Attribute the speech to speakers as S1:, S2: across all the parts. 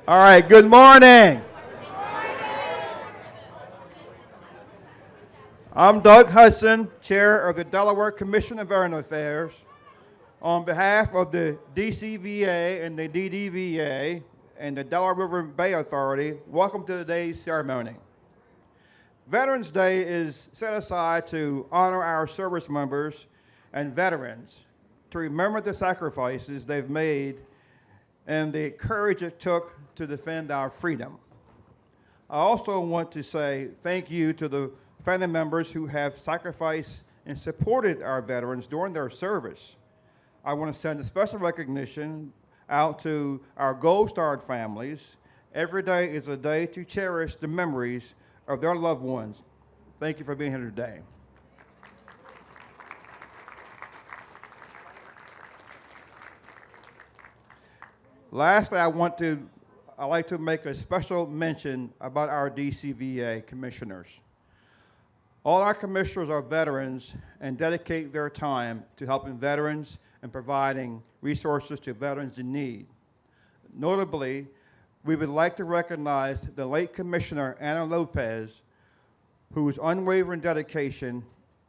S1: All right, good morning. I'm Doug Hudson, Chair of the Delaware Commission of Veteran Affairs. On behalf of the DCVA and the DDVA and the Delaware River Bay Authority, welcome to today's ceremony. Veterans Day is set aside to honor our service members and veterans, to remember the sacrifices they've made and the courage it took to defend our freedom. I also want to say thank you to the family members who have sacrificed and supported our veterans during their service. I want to send a special recognition out to our Gold Star families. Every day is a day to cherish the memories of their loved ones. Thank you for being here today. Lastly, I'd like to make a special mention about our DCVA commissioners. All our commissioners are veterans and dedicate their time to helping veterans and providing resources to veterans in need. Notably, we would like to recognize the late Commissioner Anna Lopez, whose unwavering dedication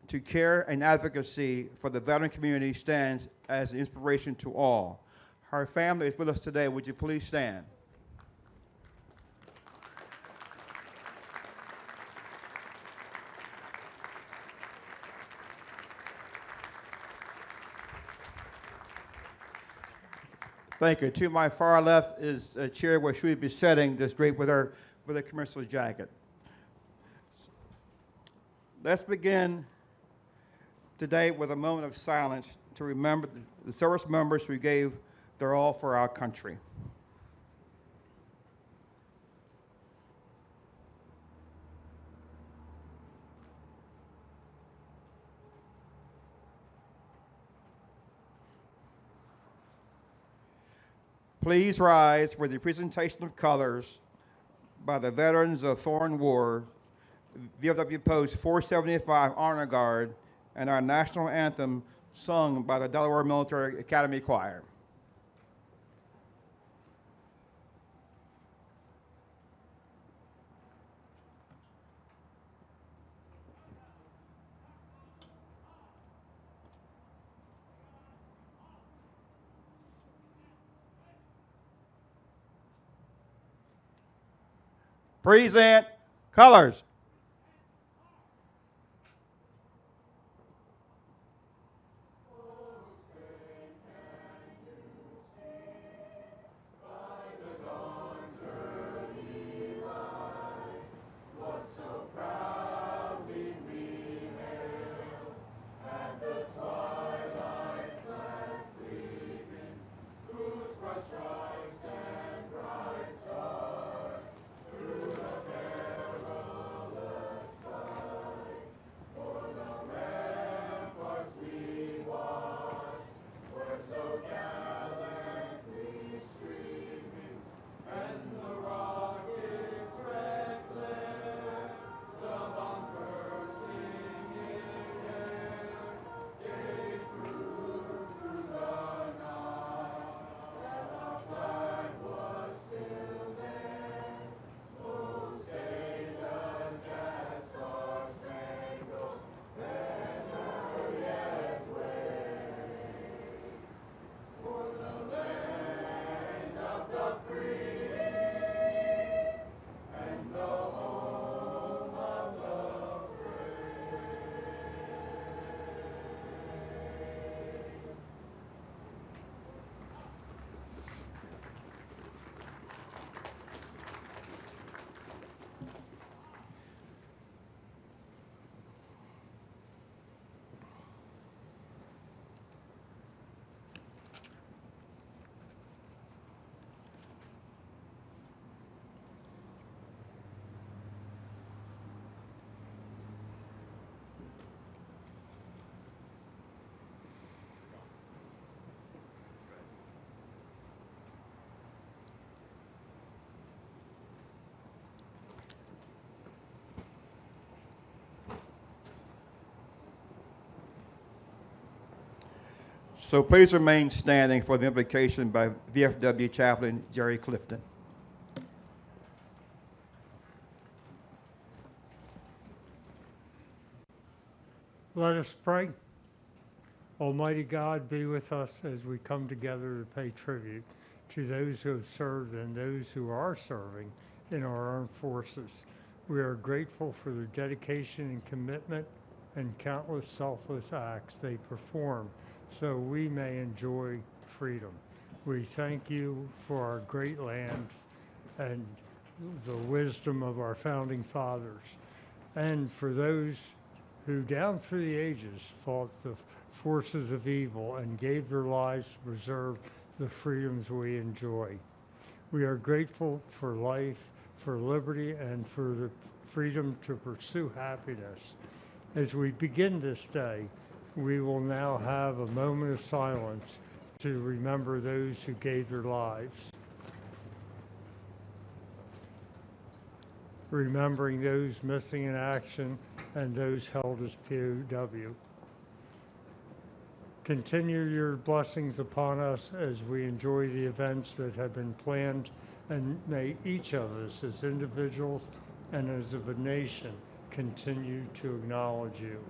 S1: to care and advocacy for the veteran community stands as an inspiration to all. Her family is with us today. Would you please stand? Thank you. To my far left is a chair where she would be sitting, just draped with her commissioner's jacket. Let's begin today with a moment of silence to remember the service members who gave their all for our country. Please rise for the presentation of colors by the Veterans of Foreign War, VFW Post 475 Honor Guard, and our national anthem sung by the Delaware Military Academy Choir. Present colors. So please remain standing for the invocation by VFW Chaplain Jerry Clifton.
S2: Let us pray. Almighty God, be with us as we come together to pay tribute to those who have served and those who are serving in our armed forces. We are grateful for their dedication and commitment and countless selfless acts they perform so we may enjoy freedom. We thank you for our great land and the wisdom of our founding fathers, and for those who down through the ages fought the forces of evil and gave their lives to preserve the freedoms we enjoy. We are grateful for life, for liberty, and for the freedom to pursue happiness. As we begin this day, we will now have a moment of silence to remember those who gave their lives. Remembering those missing in action and those held as POW. Continue your blessings upon us as we enjoy the events that have been planned, and may each of us as individuals and as of a nation continue to acknowledge you.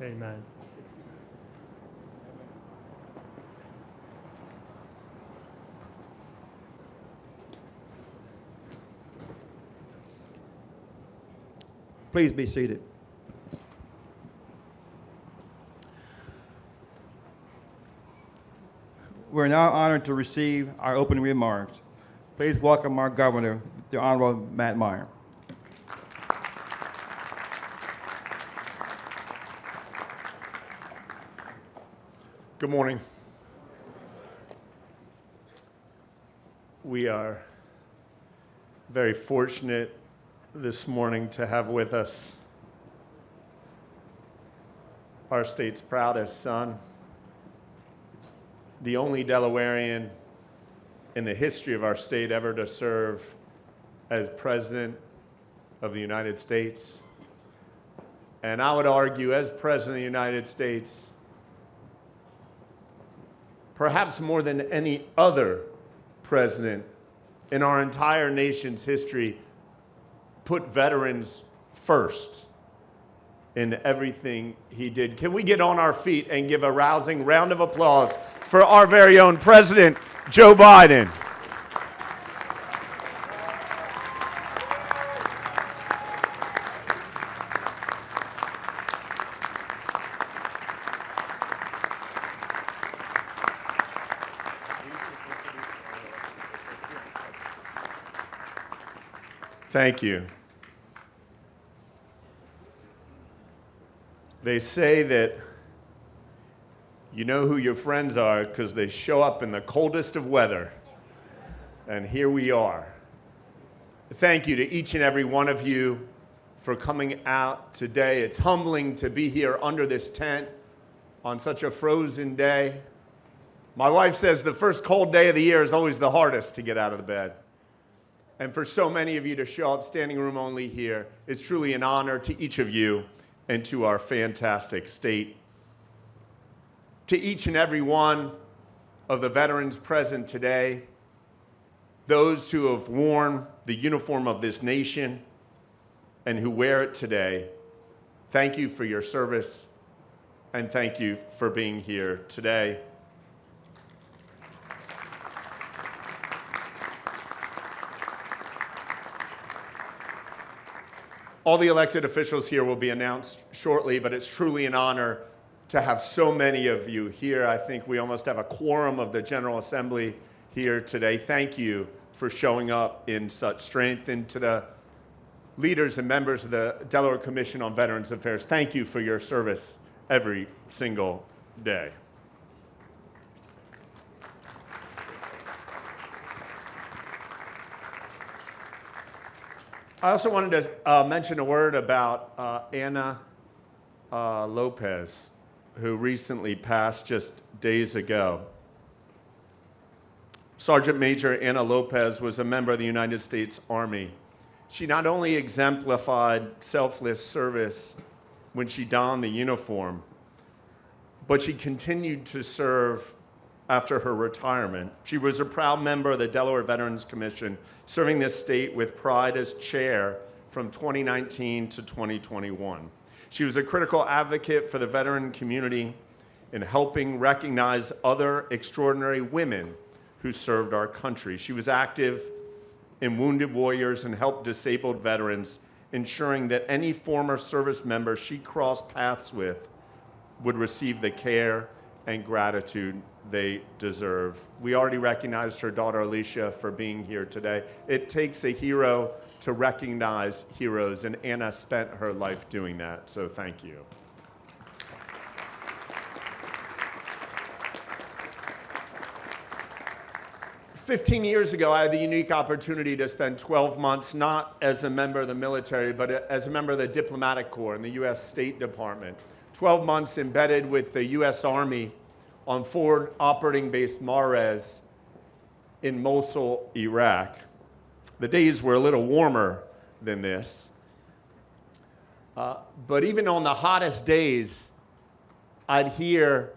S2: Amen.
S1: Please be seated. We're now honored to receive our opening remarks. Please welcome our governor, the Honorable Matt Meyer.
S3: Good morning. We are very fortunate this morning to have with us our state's proudest son, the only Delawarean in the history of our state ever to serve as President of the United States. And I would argue, as President of the United States, perhaps more than any other president in our entire nation's history, put veterans first in everything he did. Can we get on our feet and give a rousing round of applause for our very own President, Joe Biden? Thank you. They say that you know who your friends are because they show up in the coldest of weather. And here we are. Thank you to each and every one of you for coming out today. It's humbling to be here under this tent on such a frozen day. My wife says the first cold day of the year is always the hardest to get out of the bed. And for so many of you to show up standing room only here, it's truly an honor to each of you and to our fantastic state. To each and every one of the veterans present today, those who have worn the uniform of this nation and who wear it today, thank you for your service and thank you for being here today. All the elected officials here will be announced shortly, but it's truly an honor to have so many of you here. I think we almost have a quorum of the General Assembly here today. Thank you for showing up in such strength. And to the leaders and members of the Delaware Commission on Veterans Affairs, thank you for your service every single day. I also wanted to mention a word about Anna Lopez, who recently passed just days ago. Sergeant Major Anna Lopez was a member of the United States Army. She not only exemplified selfless service when she donned the uniform, but she continued to serve after her retirement. She was a proud member of the Delaware Veterans Commission, serving this state with pride as chair from 2019 to 2021. She was a critical advocate for the veteran community in helping recognize other extraordinary women who served our country. She was active in Wounded Warriors and helped disabled veterans, ensuring that any former service member she crossed paths with would receive the care and gratitude they deserve. We already recognized her daughter Alicia for being here today. It takes a hero to recognize heroes, and Anna spent her life doing that, so thank you. "15 years ago, I had the unique opportunity to spend 12 months not as a member of the military, but as a member of the diplomatic corps in the U.S. State Department. 12 months embedded with the U.S. Army on Forward Operating Base Marez in Mosul, Iraq. The days were a little warmer than this. But even on the hottest days, I'd hear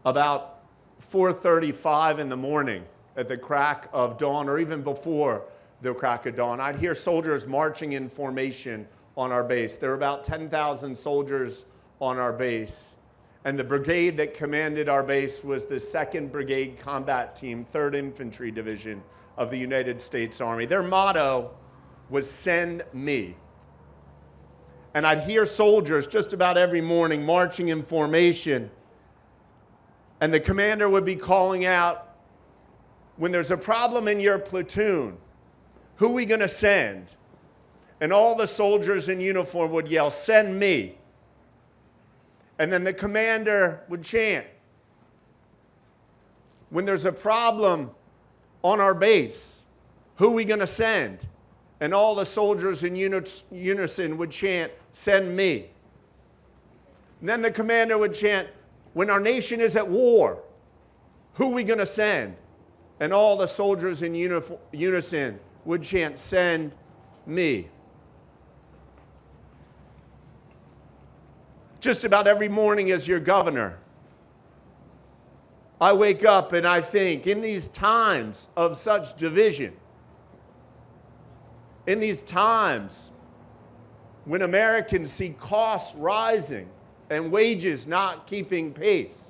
S3: about 4:35 in the morning at the crack of dawn, or even before the crack of dawn, I'd hear soldiers marching in formation on our base. There were about 10,000 soldiers on our base. And the brigade that commanded our base was the 2nd Brigade Combat Team, 3rd Infantry Division of the United States Army. Their motto was "Send me." And I'd hear soldiers just about every morning marching in formation. And the commander would be calling out, "When there's a problem in your platoon, who are we going to send?" And all the soldiers in uniform would yell, "Send me." And then the commander would chant, "When there's a problem on our base, who are we going to send?" And all the soldiers in unison would chant, "Send me." And then the commander would chant, "When our nation is at war, who are we going to send?" And all the soldiers in unison would chant, "Send me." Just about every morning as your governor, I wake up and I think, in these times of such division, in these times when Americans see costs rising and wages not keeping pace,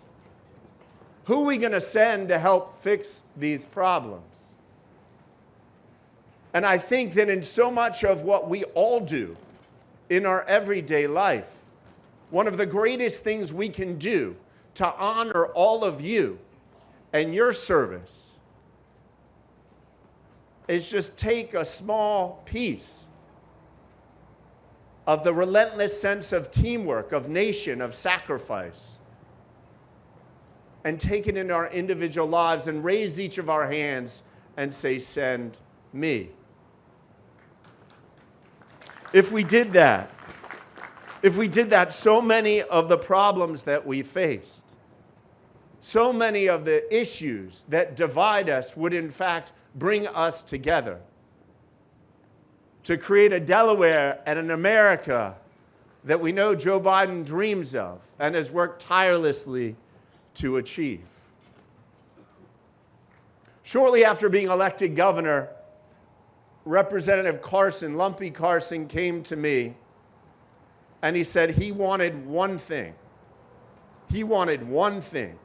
S3: who are we going to send to help fix these problems? And I think that in so much of what we all do in our everyday life, one of the greatest things we can do to honor all of you and your service is just take a small piece of the relentless sense of teamwork, of nation, of sacrifice, and take it into our individual lives and raise each of our hands and say, "Send me." If we did that, so many of the problems that we faced, so many of the issues that divide us would in fact bring us together to create a Delaware and an America that we know Joe Biden dreams of and has worked tirelessly to achieve. Shortly after being elected governor, Representative Carson, Lumpy Carson, came to me and he said he wanted one thing. He wanted one thing.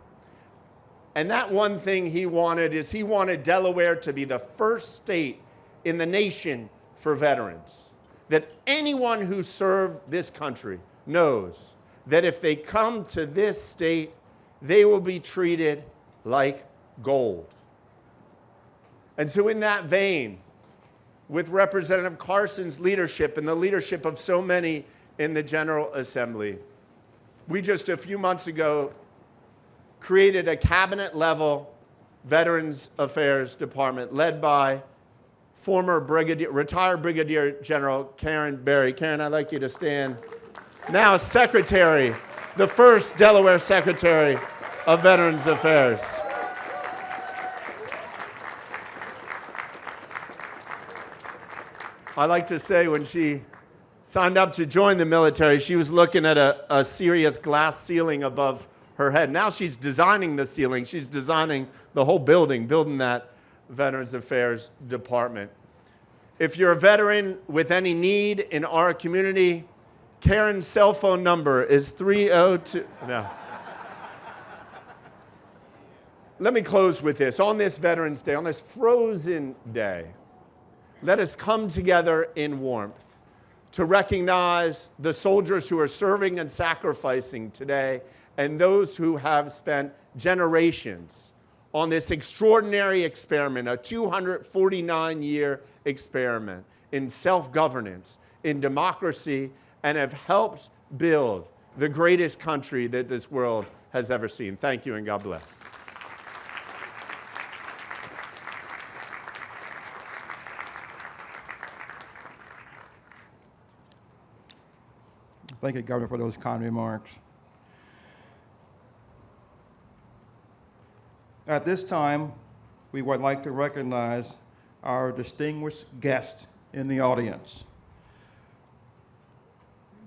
S3: And that one thing he wanted is he wanted Delaware to be the first state in the nation for veterans. That anyone who served this country knows that if they come to this state, they will be treated like gold. And so in that vein, with Representative Carson's leadership and the leadership of so many in the General Assembly, we just a few months ago created a cabinet-level Veterans Affairs Department led by former retired Brigadier General Karen Berry. Karen, I'd like you to stand. Now Secretary, the first Delaware Secretary of Veterans Affairs. I like to say when she signed up to join the military, she was looking at a serious glass ceiling above her head. Now she's designing the ceiling. She's designing the whole building, building that Veterans Affairs Department. If you're a veteran with any need in our community, Karen's cell phone number is 302. No. Let me close with this. On this Veterans Day, on this frozen day, let us come together in warmth to recognize the soldiers who are serving and sacrificing today and those who have spent generations on this extraordinary experiment, a 249-year experiment in self-governance, in democracy, and have helped build the greatest country that this world has ever seen. Thank you and God bless.
S1: Thank you, Governor, for those kind remarks. At this time, we would like to recognize our distinguished guest in the audience,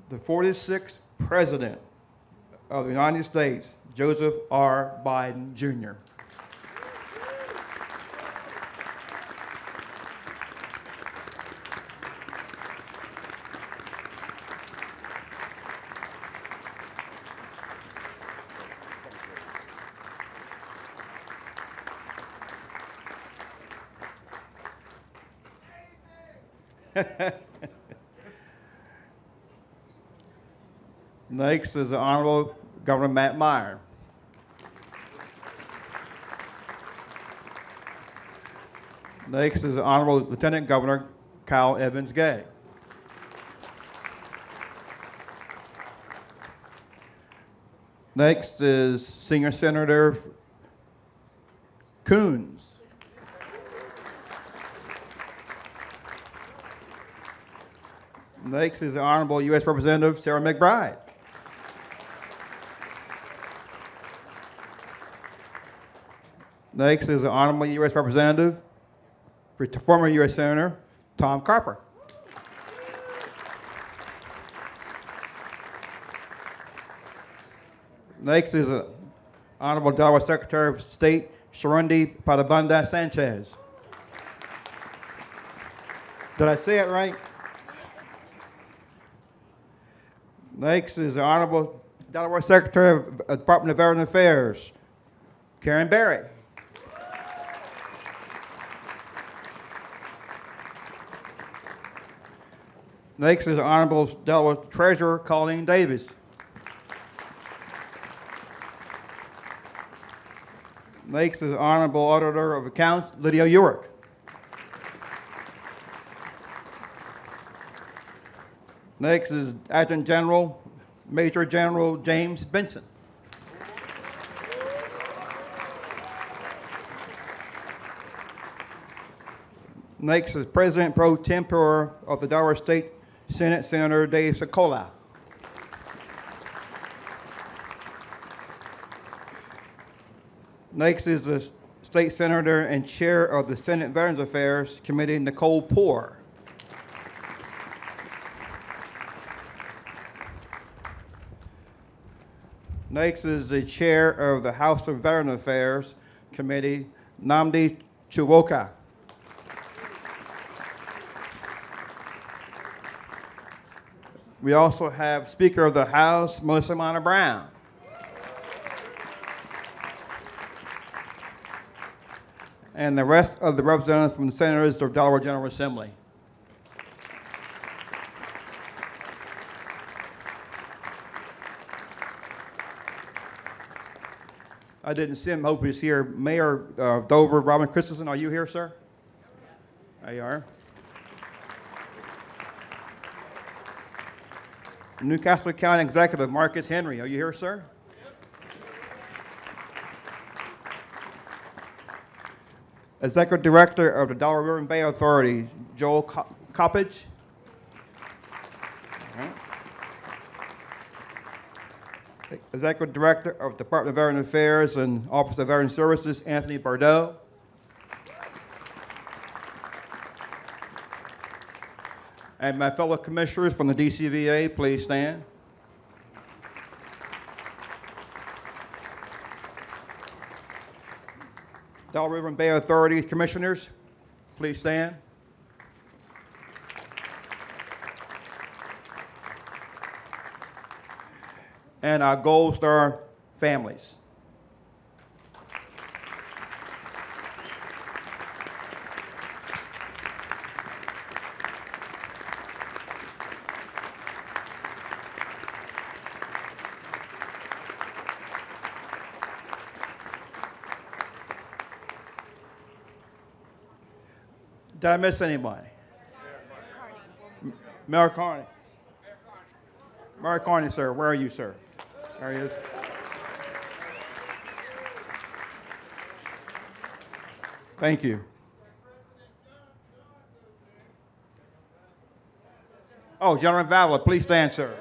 S1: the 46th President of the United States, Joseph R. Biden, Jr. Next is the Honorable Governor Matt Meyer. Next is the Honorable Lieutenant Governor Kyle Evans Gay. Next is Senior Senator Coons. Next is the Honorable U.S. Representative Sarah McBride. Next is the Honorable U.S. Representative, former U.S. Senator Tom Carper. Next is the Honorable Delaware Secretary of State Sharundi Padabanda Sanchez. Did I say it right? Next is the Honorable Delaware Secretary of the Department of Veteran Affairs, Karen Berry. Next is the Honorable Delaware Treasurer, Colleen Davis. Next is the Honorable Auditor of Accounts, Lydia Urick. Next is Adjutant General, Major General James Benson. Next is President Pro Tempore of the Delaware State Senate, Senator Dave Sokola. Next is the State Senator and Chair of the Senate Veterans Affairs Committee, Nicole Poore. Next is the Chair of the House of Veteran Affairs Committee, Nnamdi Chiwoka. We also have Speaker of the House, Melissa Mana Brown. And the rest of the representatives from the senators of Delaware General Assembly. I didn't see him. Hope he's here. Mayor Dover, Robin Christensen, are you here, sir? There you are. Newcastle County Executive Marcus Henry, are you here, sir? Executive Director of the Delaware River and Bay Authority, Joel Coppage. Executive Director of Department of Veteran Affairs and Office of Veteran Services, Anthony Bordeaux. And my fellow commissioners from the DCVA, please stand. Delaware River and Bay Authority commissioners, please stand. and our Gold Star families. Did I miss anybody? Mayor Carney. Mayor Carney, sir. Where are you, sir? There he is. Thank you. Oh, General Valor, please stand, sir.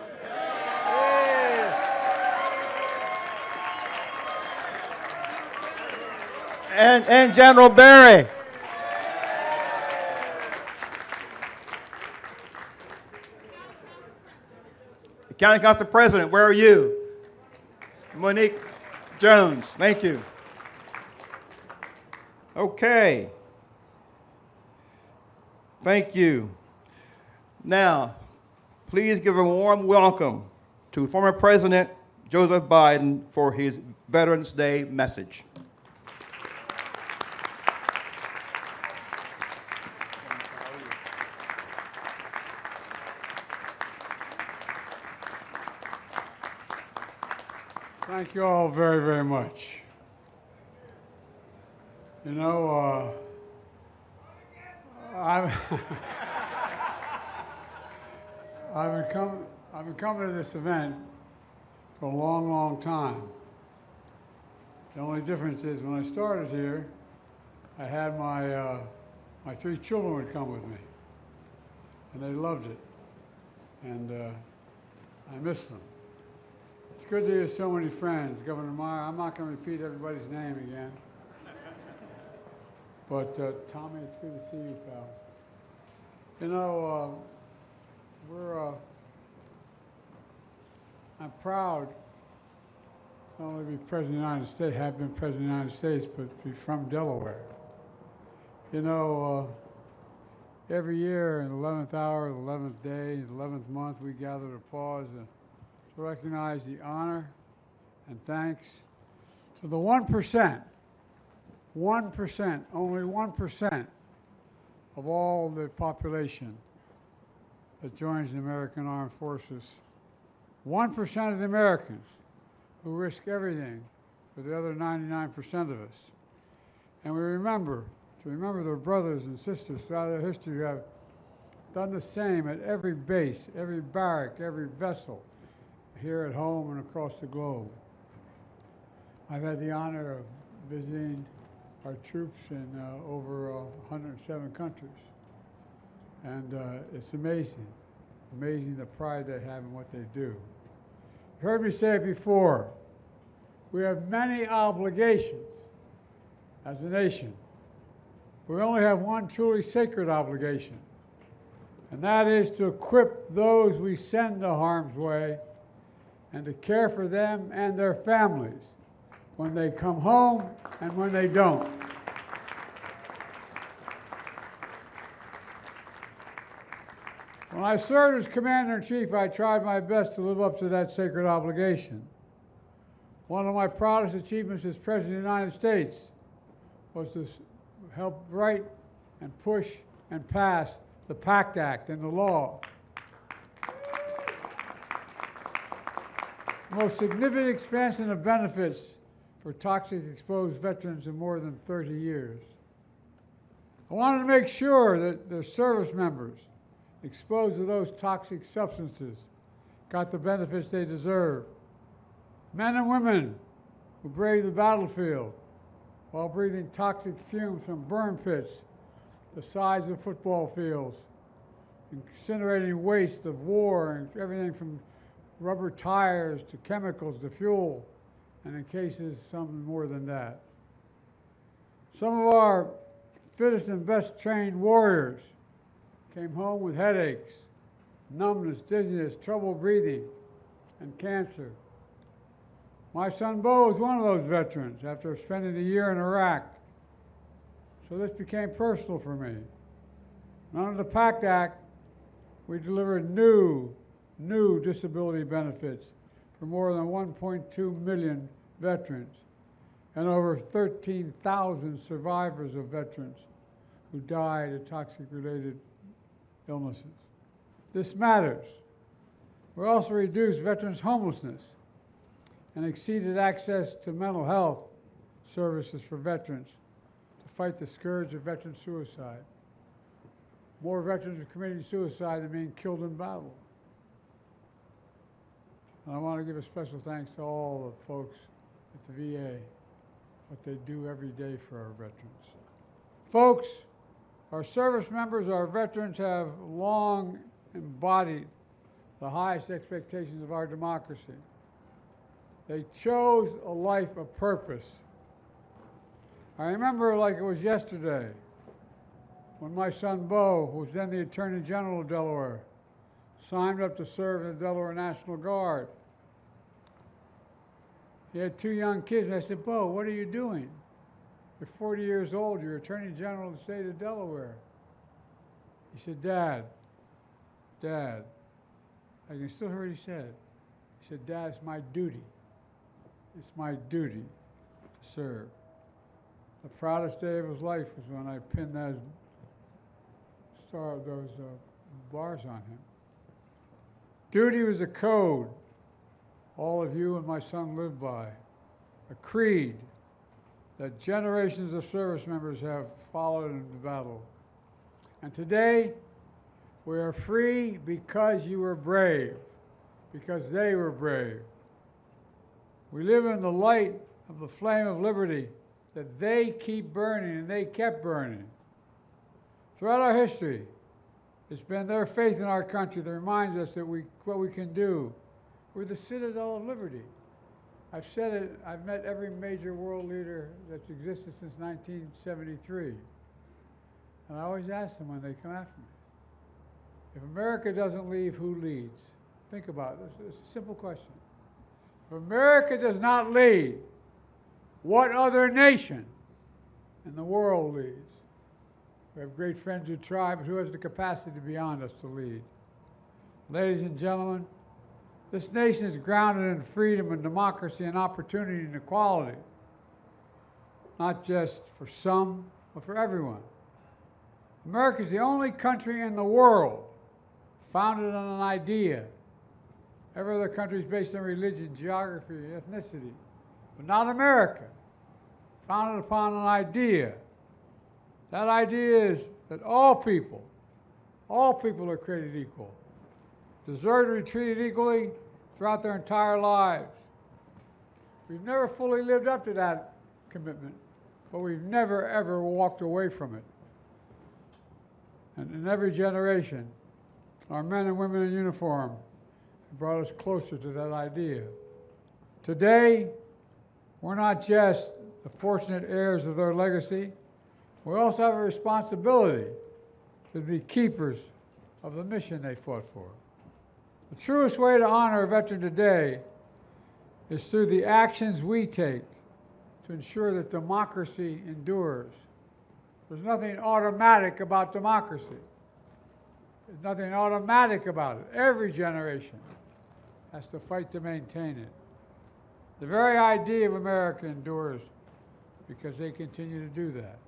S1: And General Barry. County Council President, where are you? Monique Jones, thank you. Okay. Thank you. Now, please give a warm welcome to former President Joseph Biden for his Veterans Day message.
S4: Thank you all very, very much. You know, I've been coming to this event for a long, long time. The only difference is when I started here, I had my 3 children would come with me, and they loved it, and I miss them. It's good to hear so many friends. Governor Meyer, I'm not going to repeat everybody's name again. But Tommy, it's good to see you, pal. You know, I'm proud not only to be President of the United States, have been President of the United States, but to be from Delaware. You know, every year in the 11th hour, the 11th day, the 11th month, we gather to pause to recognize the honor and thanks to the 1%, only 1% of all the population that joins the American Armed Forces. 1% of the Americans who risk everything for the other 99% of us. And we remember their brothers and sisters throughout their history who have done the same at every base, every barrack, every vessel, here at home and across the globe. I've had the honor of visiting our troops in over 107 countries. And it's amazing the pride they have in what they do. You heard me say it before, we have many obligations as a nation. We only have one truly sacred obligation, and that is to equip those we send to harm's way and to care for them and their families when they come home and when they don't. When I served as Commander-in-Chief, I tried my best to live up to that sacred obligation. One of my proudest achievements as President of the United States was to help write and push and pass the PACT Act and the law. The most significant expansion of benefits for toxic exposed veterans in more than 30 years. I wanted to make sure that the service members exposed to those toxic substances got the benefits they deserve. Men and women who braved the battlefield while breathing toxic fumes from burn pits the size of football fields, incinerating waste of war and everything from rubber tires to chemicals to fuel, and in cases, some more than that. Some of our fittest and best trained warriors came home with headaches, numbness, dizziness, trouble breathing, and cancer. My son Bo was one of those veterans after spending a year in Iraq. So this became personal for me. And under the PACT Act, we delivered new disability benefits for more than 1.2 million veterans and over 13,000 survivors of veterans who died of toxic-related illnesses. This matters. We also reduced veterans' homelessness and exceeded access to mental health services for veterans to fight the scourge of veteran suicide. More veterans are committing suicide than being killed in battle. And I want to give a special thanks to all the folks at the VA, what they do every day for our veterans. Folks, our service members, our veterans have long embodied the highest expectations of our democracy. They chose a life of purpose. I remember like it was yesterday when my son Bo, who was then the Attorney General of Delaware, signed up to serve in the Delaware National Guard. He had 2 young kids, and I said, Bo, what are you doing? You're 40 years old, you're Attorney General of the state of Delaware. He said, Dad, I can still hear what he said. He said, Dad, it's my duty. It's my duty to serve. The proudest day of his life was when I pinned those bars on him. Duty was a code all of you and my son lived by, a creed that generations of service members have followed in the battle. And today, we are free because you were brave, because they were brave. We live in the light of the flame of liberty that they keep burning and they kept burning. Throughout our history, it's been their faith in our country that reminds us that what we can do. We're the citadel of liberty. I've said it, I've met every major world leader that's existed since 1973. And I always ask them when they come after me, if America doesn't leave, who leads? Think about it. It's a simple question. If America does not lead, what other nation in the world leads? We have great friends who try, but who has the capacity beyond us to lead? Ladies and gentlemen, this nation is grounded in freedom and democracy and opportunity and equality, not just for some, but for everyone. America is the only country in the world founded on an idea. Every other country is based on religion, geography, ethnicity, but not America. Founded upon an idea. That idea is that all people are created equal, deserve to be treated equally throughout their entire lives. We've never fully lived up to that commitment, but we've never, ever walked away from it. And in every generation, our men and women in uniform have brought us closer to that idea. Today, we're not just the fortunate heirs of their legacy, we also have a responsibility to be keepers of the mission they fought for. The truest way to honor a veteran today is through the actions we take to ensure that democracy endures. There's nothing automatic about democracy. There's nothing automatic about it. Every generation has to fight to maintain it. The very idea of America endures because they continue to do that.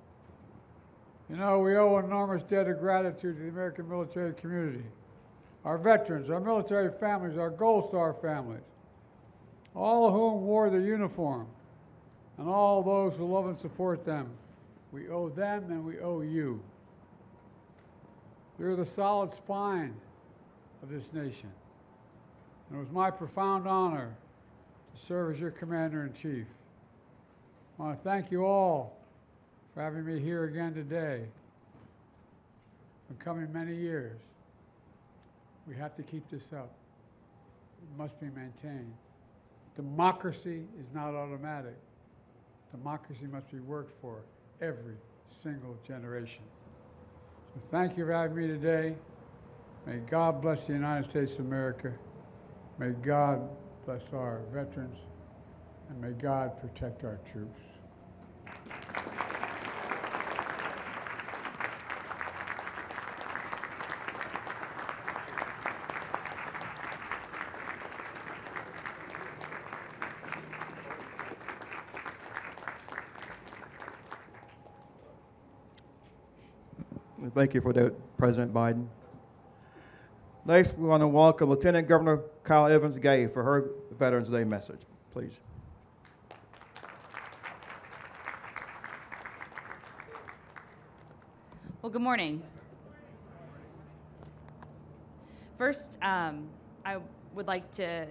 S4: You know, we owe an enormous debt of gratitude to the American military community, our veterans, our military families, our Gold Star families, all of whom wore the uniform, and all those who love and support them. We owe them and we owe you. You're the solid spine of this nation. And it was my profound honor to serve as your Commander-in-Chief. I want to thank you all for having me here again today. It's been coming many years. We have to keep this up. It must be maintained. Democracy is not automatic. Democracy must be worked for every single generation. So thank you for having me today. May God bless the United States of America. May God bless our veterans. And may God protect our troops.
S1: Thank you for that, President Biden. Next, we want to welcome Lieutenant Governor Kyle Evans Gay for her Veterans Day message, please.
S5: Well, good morning. First, I would like to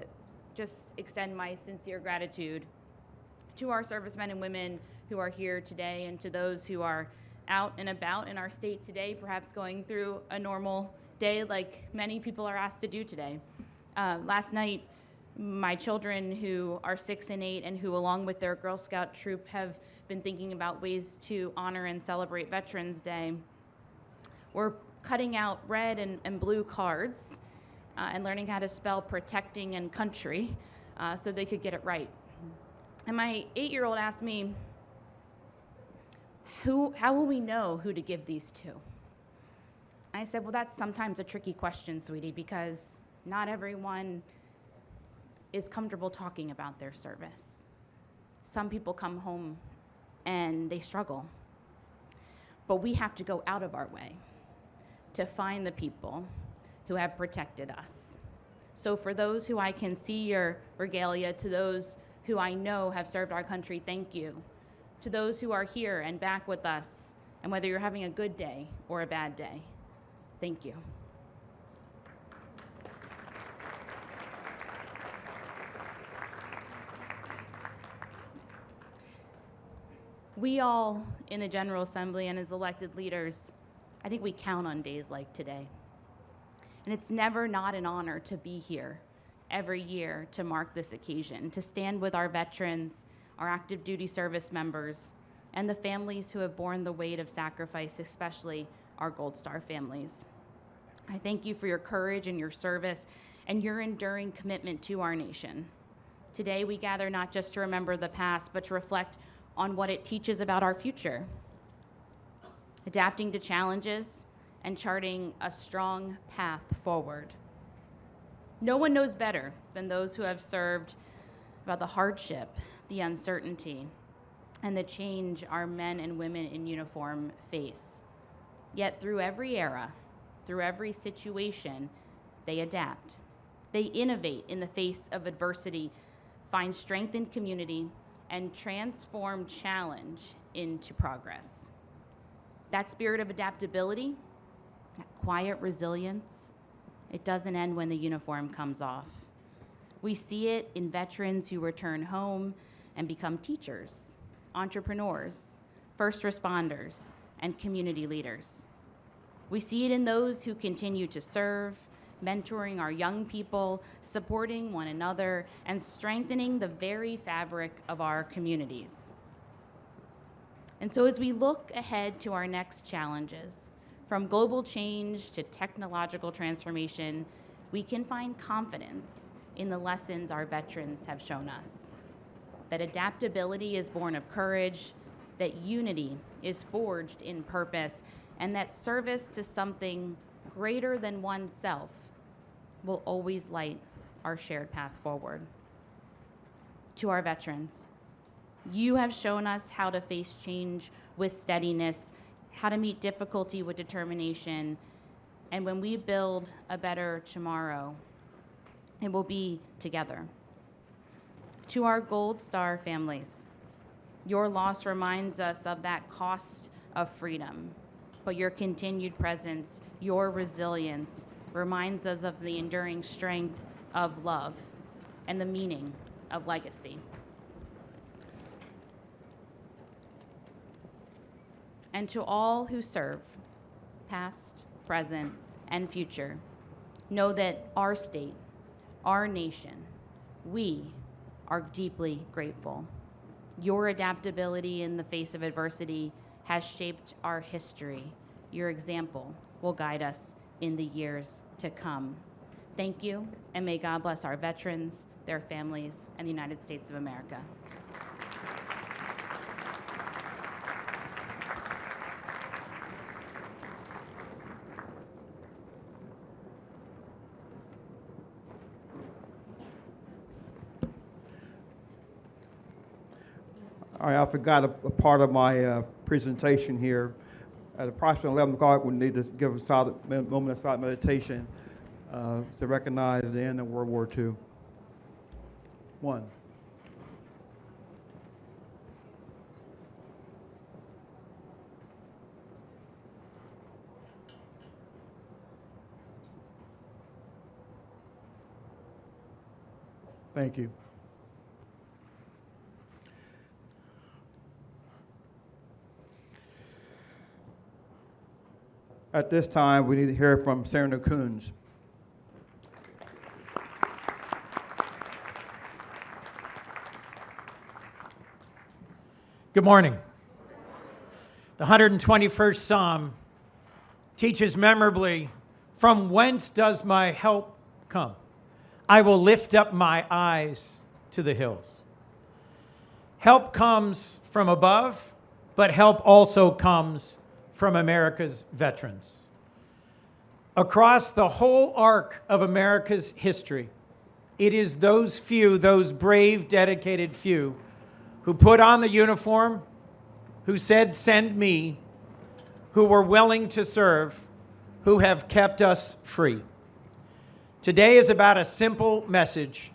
S5: just extend my sincere gratitude to our servicemen and women who are here today and to those who are out and about in our state today, perhaps going through a normal day like many people are asked to do today. Last night, my children who are 6 and 8 and who, along with their Girl Scout troop, have been thinking about ways to honor and celebrate Veterans Day. We're cutting out red and blue cards and learning how to spell protecting and country so they could get it right. And my 8-year-old asked me, how will we know who to give these to? And I said, well, that's sometimes a tricky question, sweetie, because not everyone is comfortable talking about their service. Some people come home and they struggle. But we have to go out of our way to find the people who have protected us. So for those who I can see your regalia, to those who I know have served our country, thank you. To those who are here and back with us, and whether you're having a good day or a bad day, thank you. We all in the General Assembly and as elected leaders, I think we count on days like today. And it's never not an honor to be here every year to mark this occasion, to stand with our veterans, our active duty service members, and the families who have borne the weight of sacrifice, especially our Gold Star families. I thank you for your courage and your service and your enduring commitment to our nation. Today we gather not just to remember the past, but to reflect on what it teaches about our future. Adapting to challenges and charting a strong path forward. No one knows better than those who have served about the hardship, the uncertainty, and the change our men and women in uniform face. Yet through every era, through every situation, they adapt. They innovate in the face of adversity, find strength in community, and transform challenge into progress. That spirit of adaptability, that quiet resilience, it doesn't end when the uniform comes off. We see it in veterans who return home and become teachers, entrepreneurs, first responders, and community leaders. We see it in those who continue to serve, mentoring our young people, supporting one another, and strengthening the very fabric of our communities. And so as we look ahead to our next challenges, from global change to technological transformation, we can find confidence in the lessons our veterans have shown us. That adaptability is born of courage, that unity is forged in purpose, and that service to something greater than oneself will always light our shared path forward. To our veterans, you have shown us how to face change with steadiness, how to meet difficulty with determination, and when we build a better tomorrow, it will be together. To our Gold Star families, your loss reminds us of that cost of freedom, but your continued presence, your resilience, reminds us of the enduring strength of love and the meaning of legacy. And to all who serve, past, present, and future, know that our state, our nation, we are deeply grateful. Your adaptability in the face of adversity has shaped our history. Your example will guide us in the years to come. Thank you, and may God bless our veterans, their families, and the United States of America.
S1: All right, I forgot a part of my presentation here. At approximately 11 o'clock, we need to give a moment of silent meditation to recognize the end of World War II. 1. Thank you. At this time, we need to hear from Senator Coons.
S6: Good morning. The 121st Psalm teaches memorably, "From whence does my help come? I will lift up my eyes to the hills." Help comes from above, but help also comes from America's veterans. Across the whole arc of America's history, it is those few, those brave, dedicated few, who put on the uniform, who said, "Send me," who were willing to serve, who have kept us free. Today is about a simple message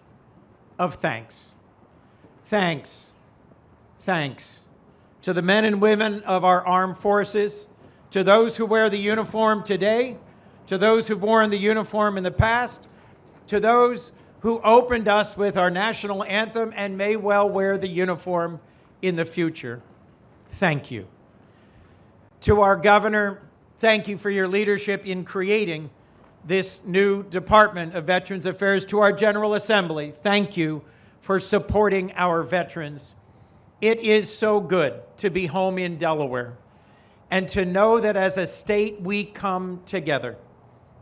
S6: of thanks. Thanks. Thanks to the men and women of our armed forces, to those who wear the uniform today, to those who've worn the uniform in the past, to those who opened us with our national anthem and may well wear the uniform in the future. Thank you. To our governor, thank you for your leadership in creating this new Department of Veterans Affairs. To our General Assembly, thank you for supporting our veterans. It is so good to be home in Delaware and to know that as a state we come together,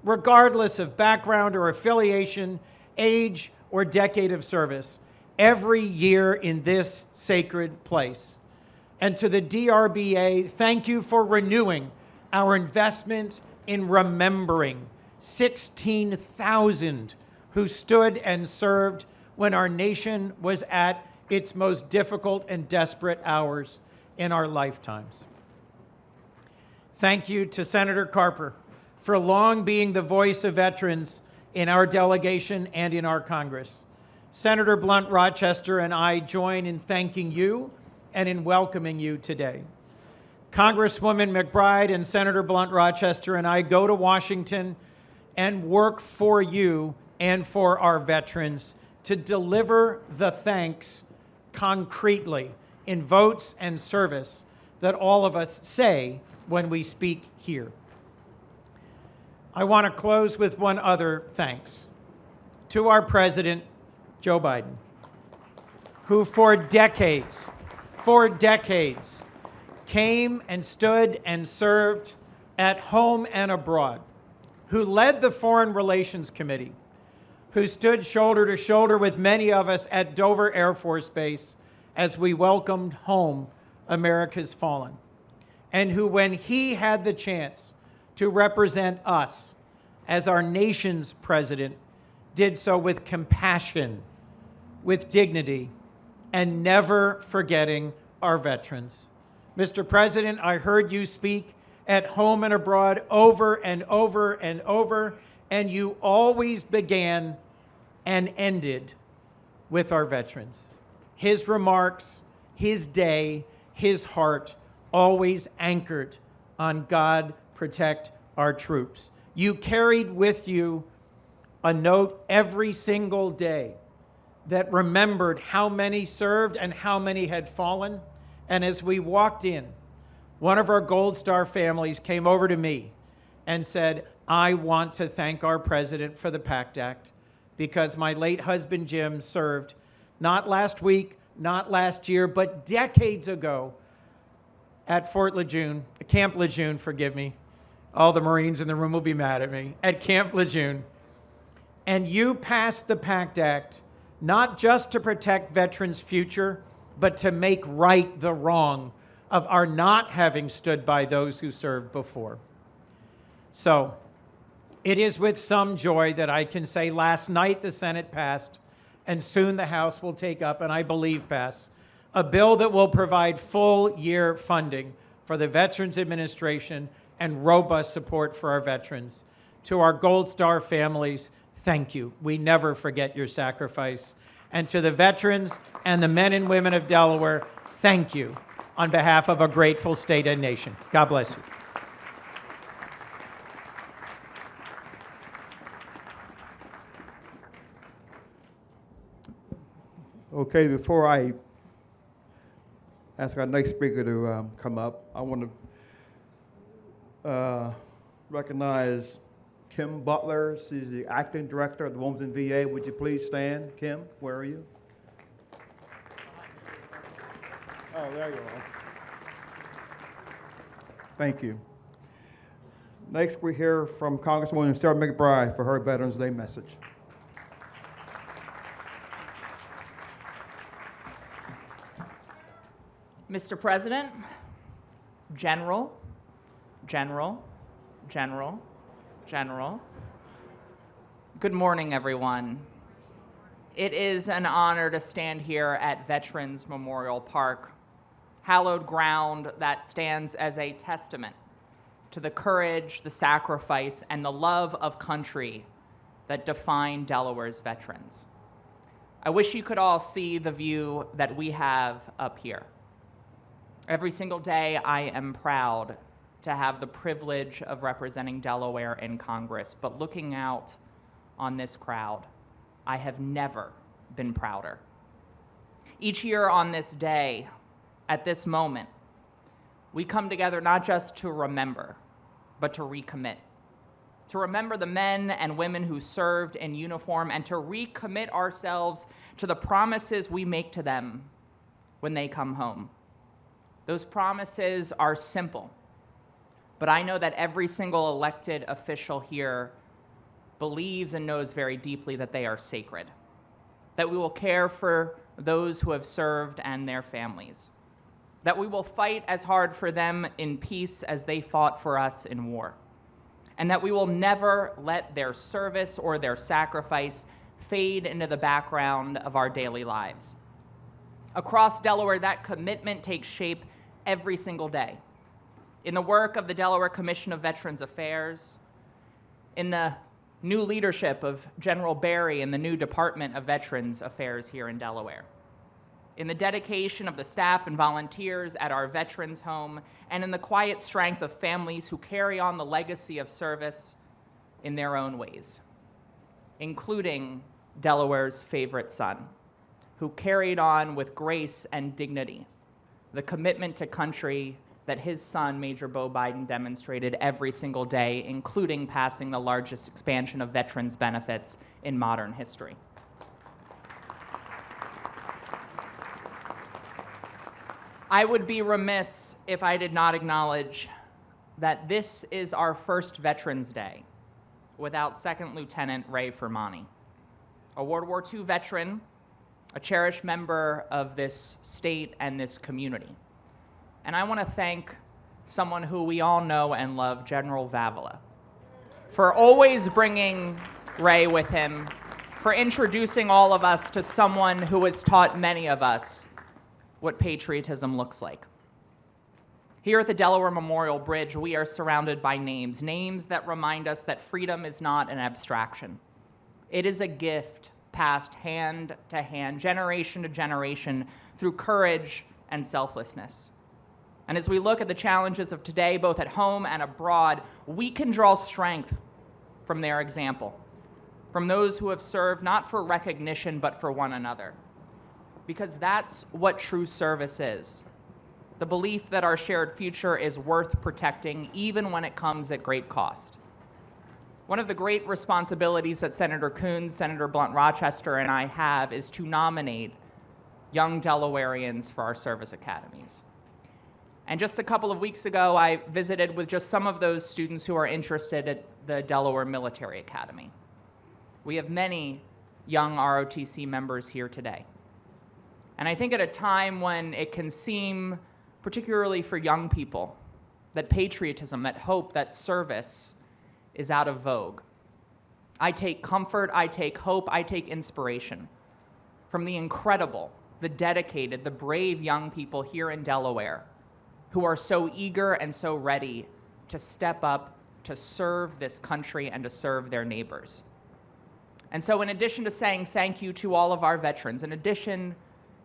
S6: regardless of background or affiliation, age or decade of service, every year in this sacred place. And to the DRBA, thank you for renewing our investment in remembering 16,000 who stood and served when our nation was at its most difficult and desperate hours in our lifetimes. Thank you to Senator Carper for long being the voice of veterans in our delegation and in our Congress. Senator Blunt Rochester and I join in thanking you and in welcoming you today. Congresswoman McBride and Senator Blunt Rochester and I go to Washington and work for you and for our veterans to deliver the thanks concretely in votes and service that all of us say when we speak here. I want to close with one other thanks to our President, Joe Biden, who for decades, came and stood and served at home and abroad, who led the Foreign Relations Committee, who stood shoulder to shoulder with many of us at Dover Air Force Base as we welcomed home America's fallen, and who, when he had the chance to represent us as our nation's president, did so with compassion, with dignity, and never forgetting our veterans. Mr. President, I heard you speak at home and abroad over and over and over, and you always began and ended with our veterans. His remarks, his day, his heart, always anchored on God protect our troops. You carried with you a note every single day that remembered how many served and how many had fallen. And as we walked in, one of our Gold Star families came over to me and said, "I want to thank our president for the PACT Act because my late husband Jim served not last week, not last year, but decades ago at Camp Lejeune, forgive me. All the Marines in the room will be mad at me, at Camp Lejeune. And you passed the PACT Act not just to protect veterans' future, but to make right the wrong of our not having stood by those who served before." So it is with some joy that I can say last night the Senate passed, and soon the House will take up, and I believe pass, a bill that will provide full year funding for the Veterans Administration and robust support for our veterans. To our Gold Star families, thank you. We never forget your sacrifice. And to the veterans and the men and women of Delaware, thank you on behalf of a grateful state and nation. God bless you.
S1: Okay, before I ask our next speaker to come up, I want to recognize Kim Butler. She's the acting director of the Wilmington VA. Would you please stand? Kim, where are you? Oh, there you are. Thank you. Next, we hear from Congresswoman Sarah McBride for her Veterans Day message.
S7: Mr. President, General, good morning, everyone. It is an honor to stand here at Veterans Memorial Park, hallowed ground that stands as a testament to the courage, the sacrifice, and the love of country that define Delaware's veterans. I wish you could all see the view that we have up here. Every single day, I am proud to have the privilege of representing Delaware in Congress, but looking out on this crowd, I have never been prouder. Each year on this day, at this moment, we come together not just to remember, but to recommit. To remember the men and women who served in uniform and to recommit ourselves to the promises we make to them when they come home. Those promises are simple, but I know that every single elected official here believes and knows very deeply that they are sacred, that we will care for those who have served and their families, that we will fight as hard for them in peace as they fought for us in war, and that we will never let their service or their sacrifice fade into the background of our daily lives. Across Delaware, that commitment takes shape every single day. In the work of the Delaware Commission of Veterans Affairs, in the new leadership of General Barry and the new Department of Veterans Affairs here in Delaware, in the dedication of the staff and volunteers at our veterans home, and in the quiet strength of families who carry on the legacy of service in their own ways, including Delaware's favorite son, who carried on with grace and dignity the commitment to country that his son, Major Beau Biden, demonstrated every single day, including passing the largest expansion of veterans benefits in modern history. I would be remiss if I did not acknowledge that this is our first Veterans Day without Second Lieutenant Ray Fermani, a World War II veteran, a cherished member of this state and this community. And I want to thank someone who we all know and love, General Vavala, for always bringing Ray with him, for introducing all of us to someone who has taught many of us what patriotism looks like. Here at the Delaware Memorial Bridge, we are surrounded by names, names that remind us that freedom is not an abstraction. It is a gift passed hand to hand, generation to generation, through courage and selflessness. And as we look at the challenges of today, both at home and abroad, we can draw strength from their example, from those who have served not for recognition, but for one another. Because that's what true service is. The belief that our shared future is worth protecting, even when it comes at great cost. One of the great responsibilities that Senator Coons, Senator Blunt Rochester, and I have is to nominate young Delawareans for our service academies. And just a couple of weeks ago, I visited with just some of those students who are interested at the Delaware Military Academy. We have many young ROTC members here today. And I think at a time when it can seem, particularly for young people, that patriotism, that hope, that service is out of vogue, I take comfort, I take hope, I take inspiration from the incredible, the dedicated, the brave young people here in Delaware who are so eager and so ready to step up to serve this country and to serve their neighbors. And so in addition to saying thank you to all of our veterans, in addition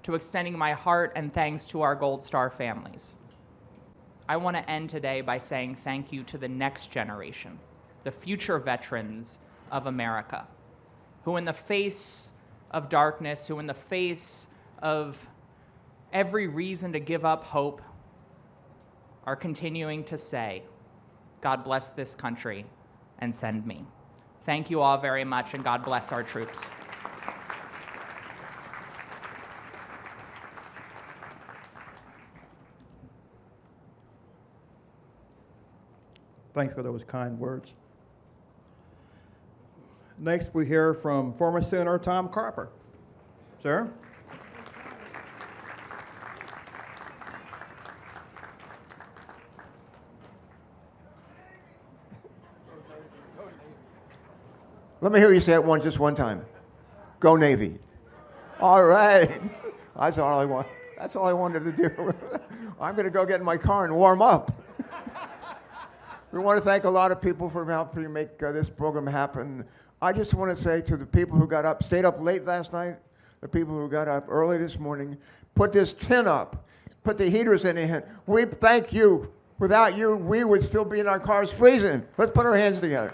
S7: to extending my heart and thanks to our Gold Star families, I want to end today by saying thank you to the next generation, the future veterans of America, who in the face of darkness, who in the face of every reason to give up hope, are continuing to say, God bless this country and send me. Thank you all very much, and God bless our troops.
S1: Thanks for those kind words. Next, we hear from former Senator Tom Carper. Sir?
S8: Let me hear you say it just one time. Go Navy. All right. That's all I want. That's all I wanted to do. I'm going to go get in my car and warm up. We want to thank a lot of people for helping make this program happen. I just want to say to the people who got up, stayed up late last night, the people who got up early this morning, put this tin up, put the heaters in it. We thank you. Without you, we would still be in our cars freezing. Let's put our hands together.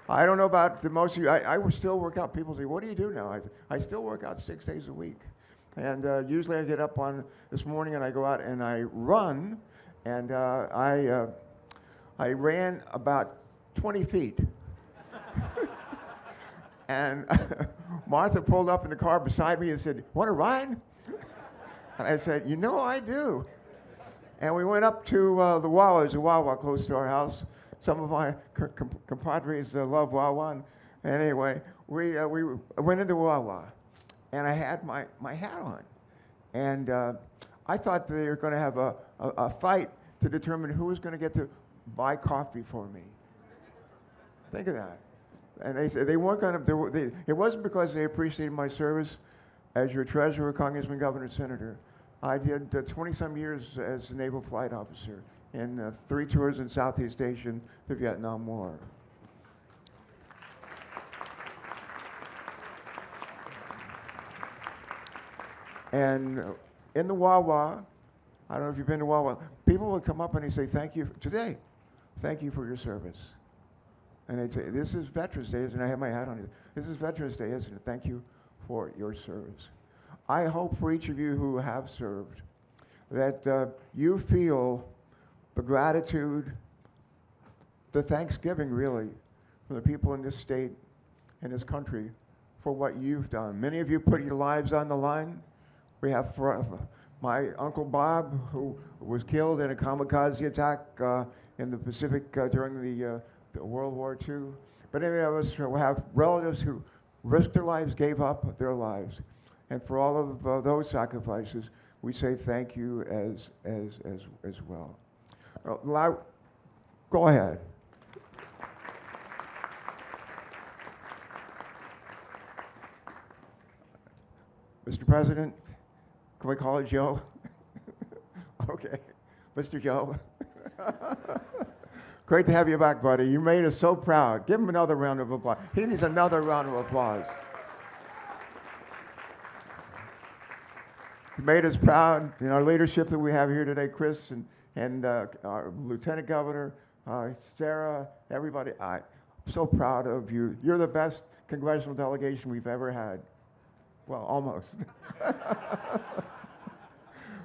S8: I don't know about the most of you. I would still work out. People say, what do you do now? I still work out 6 days a week. And usually I get up on this morning and I go out and I run. And I ran about 20 feet. And Martha pulled up in the car beside me and said, want to ride? And I said, you know I do. And we went up to the Wawa. There's a Wawa close to our house. Some of my compadres love Wawa. And anyway, we went into Wawa. And I had my hat on. And I thought they were going to have a fight to determine who was going to get to buy coffee for me. Think of that. And they said they weren't going to, it wasn't because they appreciated my service as your treasurer, congressman, governor, senator. I did 20-some years as a naval flight officer in 3 tours in Southeast Asia and the Vietnam War. And in the Wawa, I don't know if you've been to Wawa, people would come up and they say, thank you today. Thank you for your service. And they'd say, this is Veterans Day, and I have my hat on. This is Veterans Day, isn't it? Thank you for your service. I hope for each of you who have served that you feel the gratitude, the thanksgiving really, from the people in this state and this country for what you've done. Many of you put your lives on the line. We have my Uncle Bob, who was killed in a kamikaze attack in the Pacific during the World War II. But many of us have relatives who risked their lives, gave up their lives. And for all of those sacrifices, we say thank you as well. Go ahead. Mr. President, can we call it Joe? Okay. Mr. Joe. Great to have you back, buddy. You made us so proud. Give him another round of applause. He needs another round of applause. You made us proud in our leadership that we have here today, Chris and our Lieutenant Governor, Sarah, everybody. I'm so proud of you. You're the best congressional delegation we've ever had. Well, almost.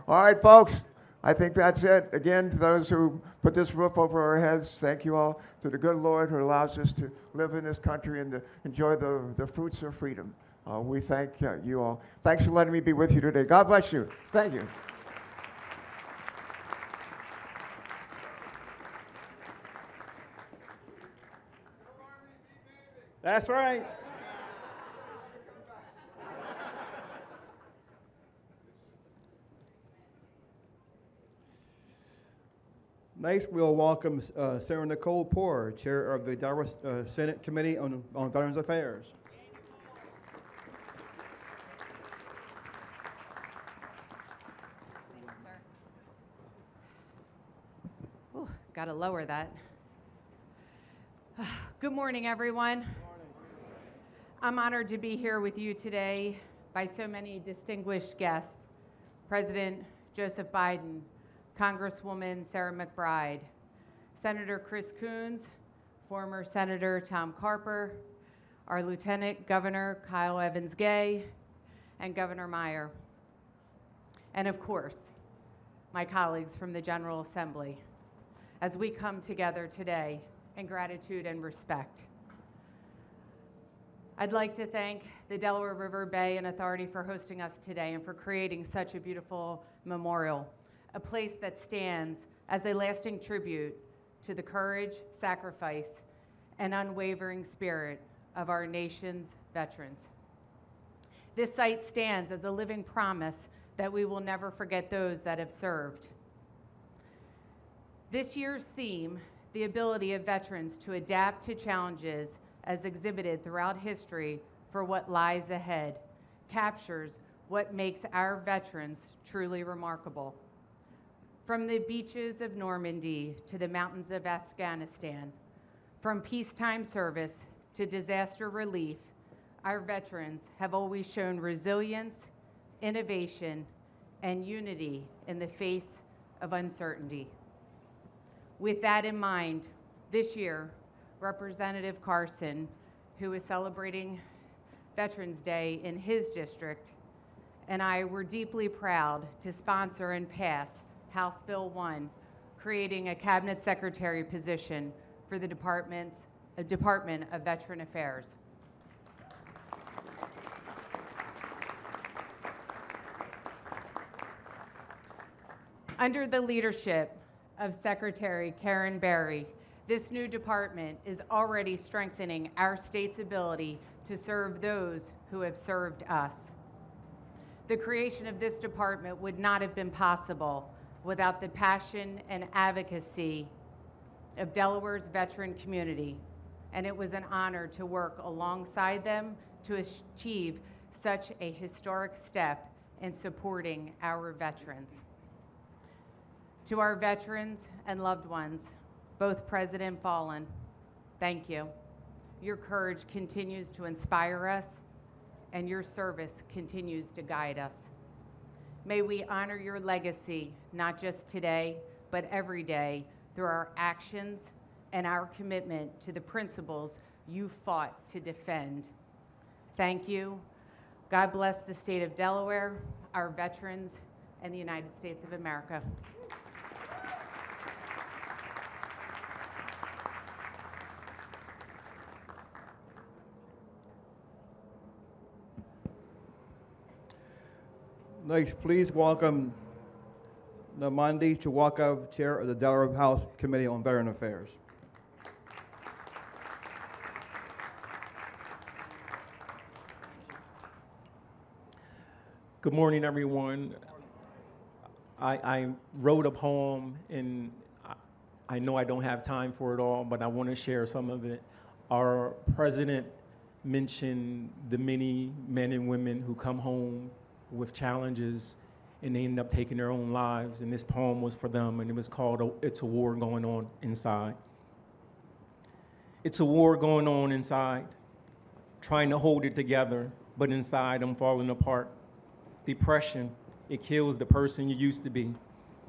S8: All right, folks. I think that's it. Again, to those who put this roof over our heads, thank you all. To the good Lord who allows us to live in this country and to enjoy the fruits of freedom. We thank you all. Thanks for letting me be with you today. God bless you. Thank you.
S1: That's right. Next, we'll welcome Sarah Nicole Poor, Chair of the Delaware Senate Committee on Veterans Affairs.
S9: Ooh, gotta lower that. Good morning, everyone. I'm honored to be here with you today by so many distinguished guests. President Joseph Biden, Congresswoman Sarah McBride, Senator Chris Coons, former Senator Tom Carper, our Lieutenant Governor Kyle Evans Gay, and Governor Meyer. And of course, my colleagues from the General Assembly, as we come together today in gratitude and respect. I'd like to thank the Delaware River Bay and Authority for hosting us today and for creating such a beautiful memorial, a place that stands as a lasting tribute to the courage, sacrifice, and unwavering spirit of our nation's veterans. This site stands as a living promise that we will never forget those that have served. This year's theme, the ability of veterans to adapt to challenges as exhibited throughout history for what lies ahead, captures what makes our veterans truly remarkable. From the beaches of Normandy to the mountains of Afghanistan, from peacetime service to disaster relief, our veterans have always shown resilience, innovation, and unity in the face of uncertainty. With that in mind, this year, Representative Carson, who is celebrating Veterans Day in his district, and I were deeply proud to sponsor and pass House Bill 1, creating a Cabinet Secretary position for the Department of Veteran Affairs. Under the leadership of Secretary Karen Berry, this new department is already strengthening our state's ability to serve those who have served us. The creation of this department would not have been possible without the passion and advocacy of Delaware's veteran community, and it was an honor to work alongside them to achieve such a historic step in supporting our veterans. To our veterans and loved ones, both present and fallen, thank you. Your courage continues to inspire us, and your service continues to guide us. May we honor your legacy, not just today, but every day, through our actions and our commitment to the principles you fought to defend. Thank you. God bless the state of Delaware, our veterans, and the United States of America.
S1: Next, please welcome Namandi Chiwaka, Chair of the Delaware House Committee on Veteran Affairs.
S10: Good morning, everyone. I wrote a poem, and I know I don't have time for it all, but I want to share some of it. Our president mentioned the many men and women who come home with challenges and they end up taking their own lives, and this poem was for them, and it was called It's a War Going On Inside. It's a war going on inside, trying to hold it together, but inside I'm falling apart. Depression, it kills the person you used to be.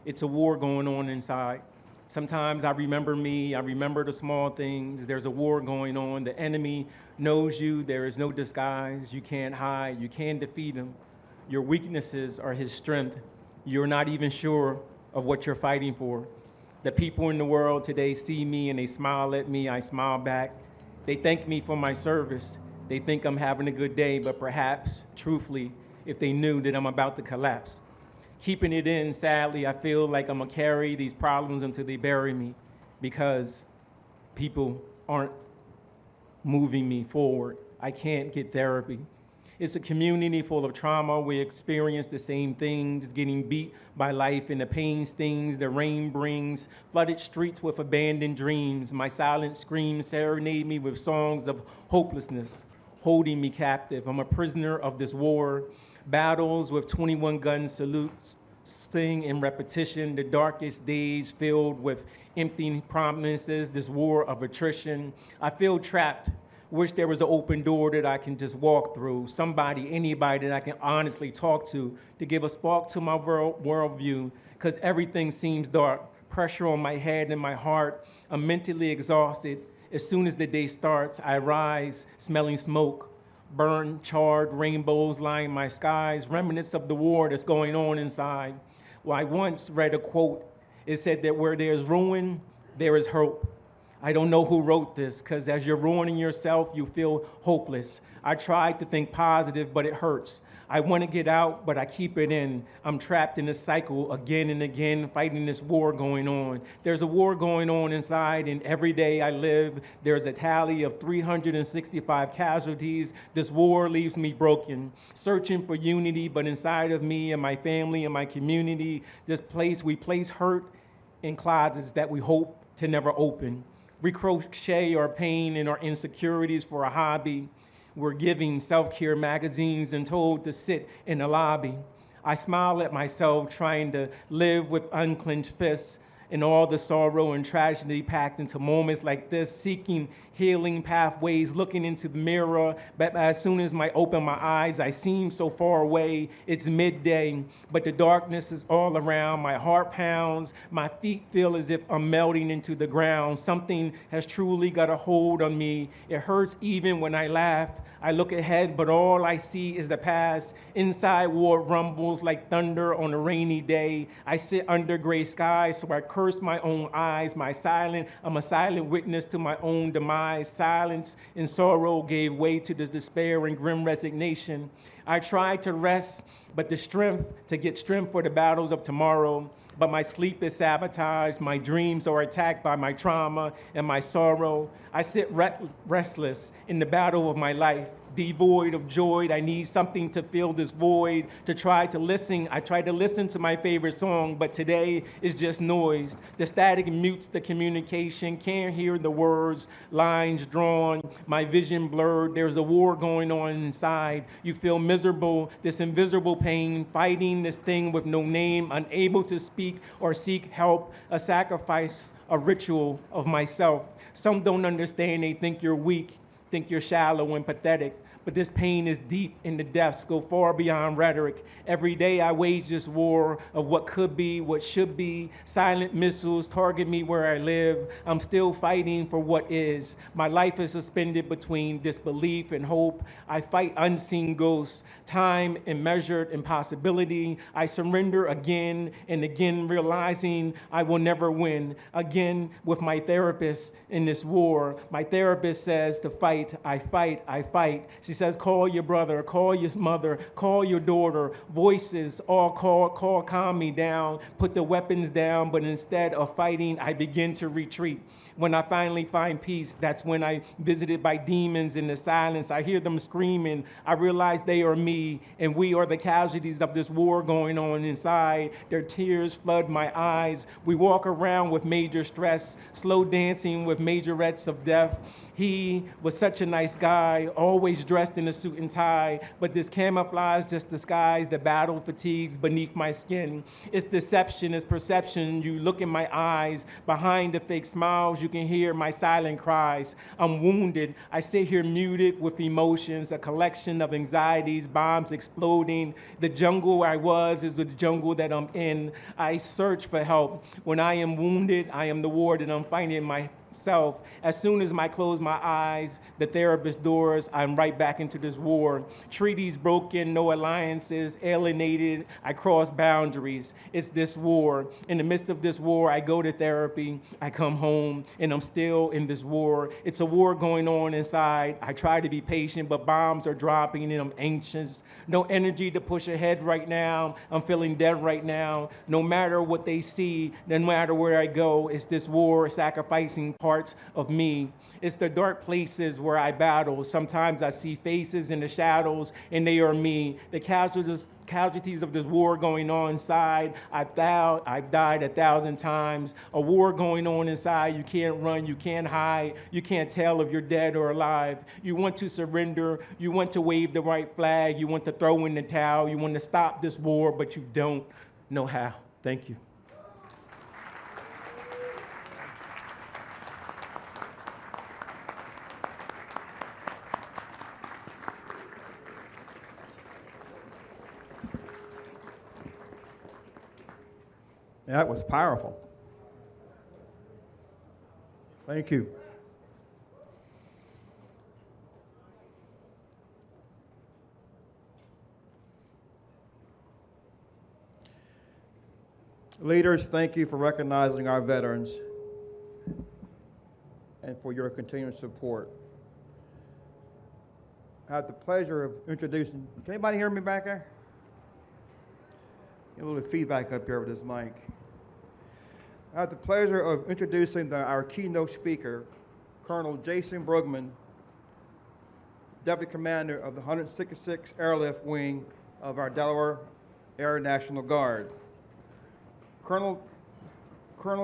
S10: It's a war going on inside. Sometimes I remember me, I remember the small things. There's a war going on. The enemy knows you. There is no disguise. You can't hide. You can't defeat him. Your weaknesses are his strength. You're not even sure of what you're fighting for. The people in the world today see me and they smile at me. I smile back. They thank me for my service. They think I'm having a good day, but perhaps, truthfully, if they knew that I'm about to collapse. Keeping it in, sadly, I feel like I'm gonna carry these problems until they bury me because people aren't moving me forward. I can't get therapy. It's a community full of trauma. We experience the same things, getting beat by life and the pain stings the rain brings, flooded streets with abandoned dreams. My silent screams serenade me with songs of hopelessness, holding me captive. I'm a prisoner of this war. Battles with 21 gun salutes, sing in repetition, the darkest days filled with empty promises, this war of attrition. I feel trapped. Wish there was an open door that I can just walk through. Somebody, anybody that I can honestly talk to give a spark to my worldview, because everything seems dark. Pressure on my head and my heart. I'm mentally exhausted. As soon as the day starts, I rise, smelling smoke, burned, charred rainbows line my skies, remnants of the war that's going on inside. Well, I once read a quote. It said that where there's ruin, there is hope. I don't know who wrote this, because as you're ruining yourself, you feel hopeless. I tried to think positive, but it hurts. I want to get out, but I keep it in. I'm trapped in this cycle again and again, fighting this war going on. There's a war going on inside, and every day I live, there's a tally of 365 casualties. This war leaves me broken, searching for unity, but inside of me and my family and my community, we place hurt in closets that we hope to never open. We crochet our pain and our insecurities for a hobby. We're giving self-care magazines and told to sit in the lobby. I smile at myself trying to live with unclenched fists and all the sorrow and tragedy packed into moments like this, seeking healing pathways, looking into the mirror. But as soon as I open my eyes, I seem so far away. It's midday, but the darkness is all around. My heart pounds. My feet feel as if I'm melting into the ground. Something has truly got a hold on me. It hurts even when I laugh. I look ahead, but all I see is the past. Inside war rumbles like thunder on a rainy day. I sit under gray skies, so I curse my own eyes. I'm a silent witness to my own demise. Silence and sorrow gave way to the despair and grim resignation. I tried to rest, but to get strength for the battles of tomorrow. But my sleep is sabotaged, my dreams are attacked by my trauma and my sorrow. I sit restless in the battle of my life, devoid of joy. I need something to fill this void, to try to listen. I try to listen to my favorite song, but today is just noise. The static mutes the communication, can't hear the words, lines drawn, my vision blurred. There's a war going on inside. You feel miserable, this invisible pain, fighting this thing with no name, unable to speak or seek help, a sacrifice, a ritual of myself. Some don't understand, they think you're weak, think you're shallow and pathetic. But this pain is deep in the depths, go far beyond rhetoric. Every day I wage this war of what could be, what should be. Silent missiles target me where I live. I'm still fighting for what is. My life is suspended between disbelief and hope. I fight unseen ghosts, time and measured impossibility. I surrender again and again, realizing I will never win. Again with my therapist in this war. My therapist says to fight, I fight, I fight. She says, call your brother, call your mother, call your daughter. Voices all calm me down, put the weapons down, but instead of fighting, I begin to retreat. When I finally find peace, that's when I'm visited by demons in the silence. I hear them screaming. I realize they are me, and we are the casualties of this war going on inside. Their tears flood my eyes. We walk around with major stress, slow dancing with majorettes of death. He was such a nice guy, always dressed in a suit and tie, but this camouflage just disguised the battle fatigues beneath my skin. It's deception, it's perception. You look in my eyes, behind the fake smiles, you can hear my silent cries. I'm wounded, I sit here muted with emotions, a collection of anxieties, bombs exploding. The jungle I was is the jungle that I'm in. I search for help. When I am wounded, I am the war that I'm fighting myself. As soon as I close my eyes, the therapist doors, I'm right back into this war. Treaties broken, no alliances, alienated, I cross boundaries. It's this war. In the midst of this war, I go to therapy, I come home, and I'm still in this war. It's a war going on inside. I try to be patient, but bombs are dropping and I'm anxious. No energy to push ahead right now. I'm feeling dead right now. No matter what they see, no matter where I go, it's this war sacrificing parts of me. It's the dark places where I battle. Sometimes I see faces in the shadows, and they are me. The casualties of this war going on inside. I've died 1,000 times. A war going on inside. You can't run, you can't hide, you can't tell if you're dead or alive. You want to surrender, you want to wave the white flag, you want to throw in the towel, you want to stop this war, but you don't. know how. Thank you.
S1: That was powerful. Thank you. Leaders, thank you for recognizing our veterans and for your continued support. I have the pleasure of introducing, can anybody hear me back there? Get a little feedback up here with this mic. I have the pleasure of introducing our keynote speaker, Colonel Jason Brugman, Deputy Commander of the 166th Airlift Wing of our Delaware Air National Guard. Colonel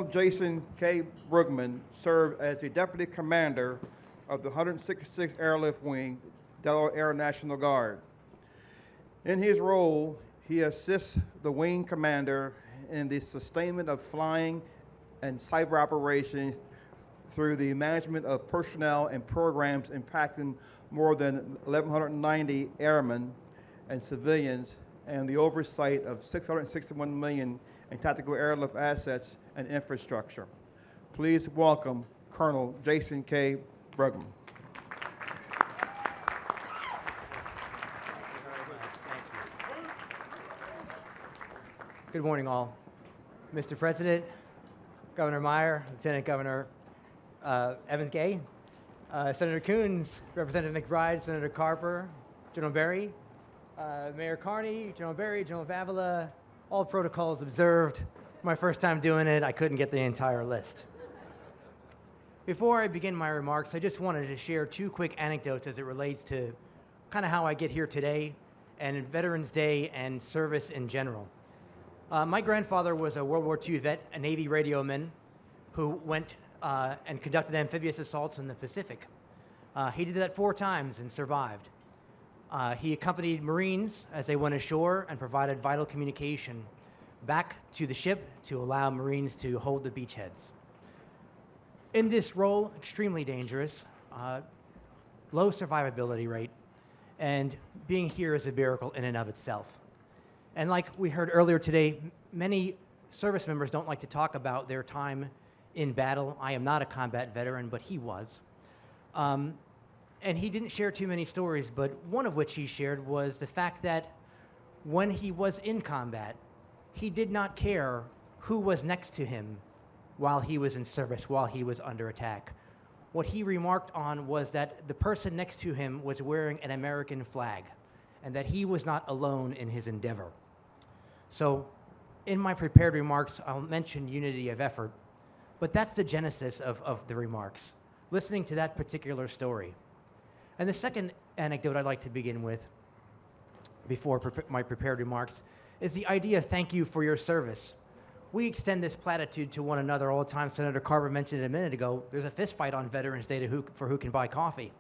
S1: Jason K. Brugman served as the Deputy Commander of the 166th Airlift Wing, Delaware Air National Guard. In his role, he assists the wing commander in the sustainment of flying and cyber operations through the management of personnel and programs impacting more than 1,190 airmen and civilians, and the oversight of $661 million in tactical airlift assets and infrastructure. Please welcome Colonel Jason K. Brugman.
S11: Good morning, all. Mr. President, Governor Meyer, Lieutenant Governor Evans-Gay, Senator Coons, Representative McBride, Senator Carper, General Berry, Mayor Carney, General Berry, General Vavala, all protocols observed. My first time doing it, I couldn't get the entire list. Before I begin my remarks, I just wanted to share two quick anecdotes as it relates to kind of how I get here today and Veterans Day and service in general. My grandfather was a World War II vet, a Navy radioman who went and conducted amphibious assaults in the Pacific. He did that 4 times and survived. He accompanied Marines as they went ashore and provided vital communication back to the ship to allow Marines to hold the beachheads. In this role, extremely dangerous, low survivability rate, and being here is a miracle in and of itself. And like we heard earlier today, many service members don't like to talk about their time in battle. I am not a combat veteran, but he was. And he didn't share too many stories, but one of which he shared was the fact that when he was in combat, he did not care who was next to him while he was in service, while he was under attack. What he remarked on was that the person next to him was wearing an American flag, and that he was not alone in his endeavor. So in my prepared remarks, I'll mention unity of effort, but that's the genesis of the remarks, listening to that particular story. And the second anecdote I'd like to begin with before my prepared remarks is the idea of thank you for your service. We extend this platitude to one another all the time. Senator Carver mentioned it a minute ago. There's a fist fight on Veterans Day for who can buy coffee.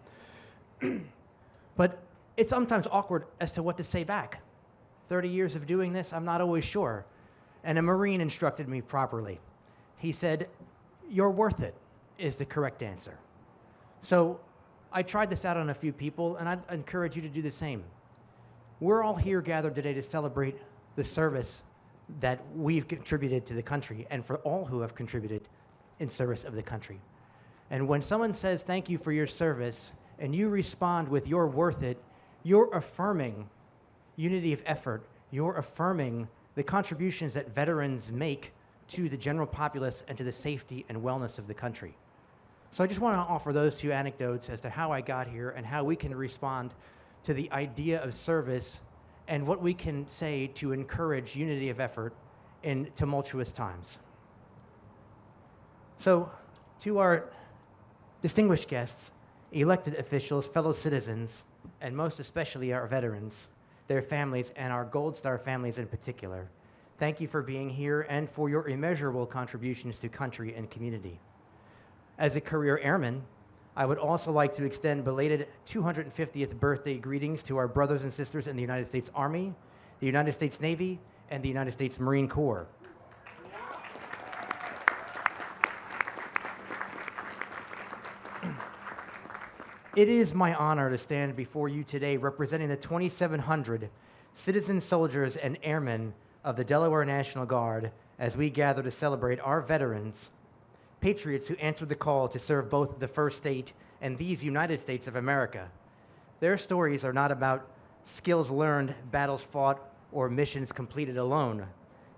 S11: But it's sometimes awkward as to what to say back. 30 years of doing this, I'm not always sure. And a Marine instructed me properly. He said, "You're worth it," is the correct answer. So I tried this out on a few people, and I'd encourage you to do the same. We're all here gathered today to celebrate the service that we've contributed to the country, and for all who have contributed in service of the country. And when someone says thank you for your service, and you respond with "you're worth it," you're affirming unity of effort. You're affirming the contributions that veterans make to the general populace and to the safety and wellness of the country. So I just want to offer those two anecdotes as to how I got here and how we can respond to the idea of service and what we can say to encourage unity of effort in tumultuous times. So to our distinguished guests, elected officials, fellow citizens, and most especially our veterans, their families, and our Gold Star families in particular, thank you for being here and for your immeasurable contributions to country and community. As a career airman, I would also like to extend belated 250th birthday greetings to our brothers and sisters in the United States Army, the United States Navy, and the United States Marine Corps. It is my honor to stand before you today representing the 2,700 citizen soldiers and airmen of the Delaware National Guard as we gather to celebrate our veterans, patriots who answered the call to serve both the first state and these United States of America. Their stories are not about skills learned, battles fought, or missions completed alone.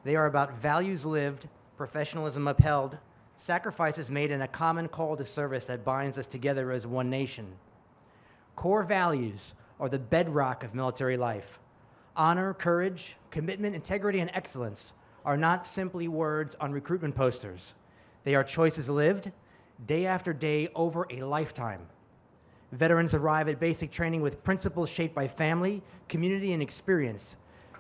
S11: They are about values lived, professionalism upheld, sacrifices made, and a common call to service that binds us together as one nation. Core values are the bedrock of military life. Honor, courage, commitment, integrity, and excellence are not simply words on recruitment posters. They are choices lived day after day over a lifetime. Veterans arrive at basic training with principles shaped by family, community, and experience.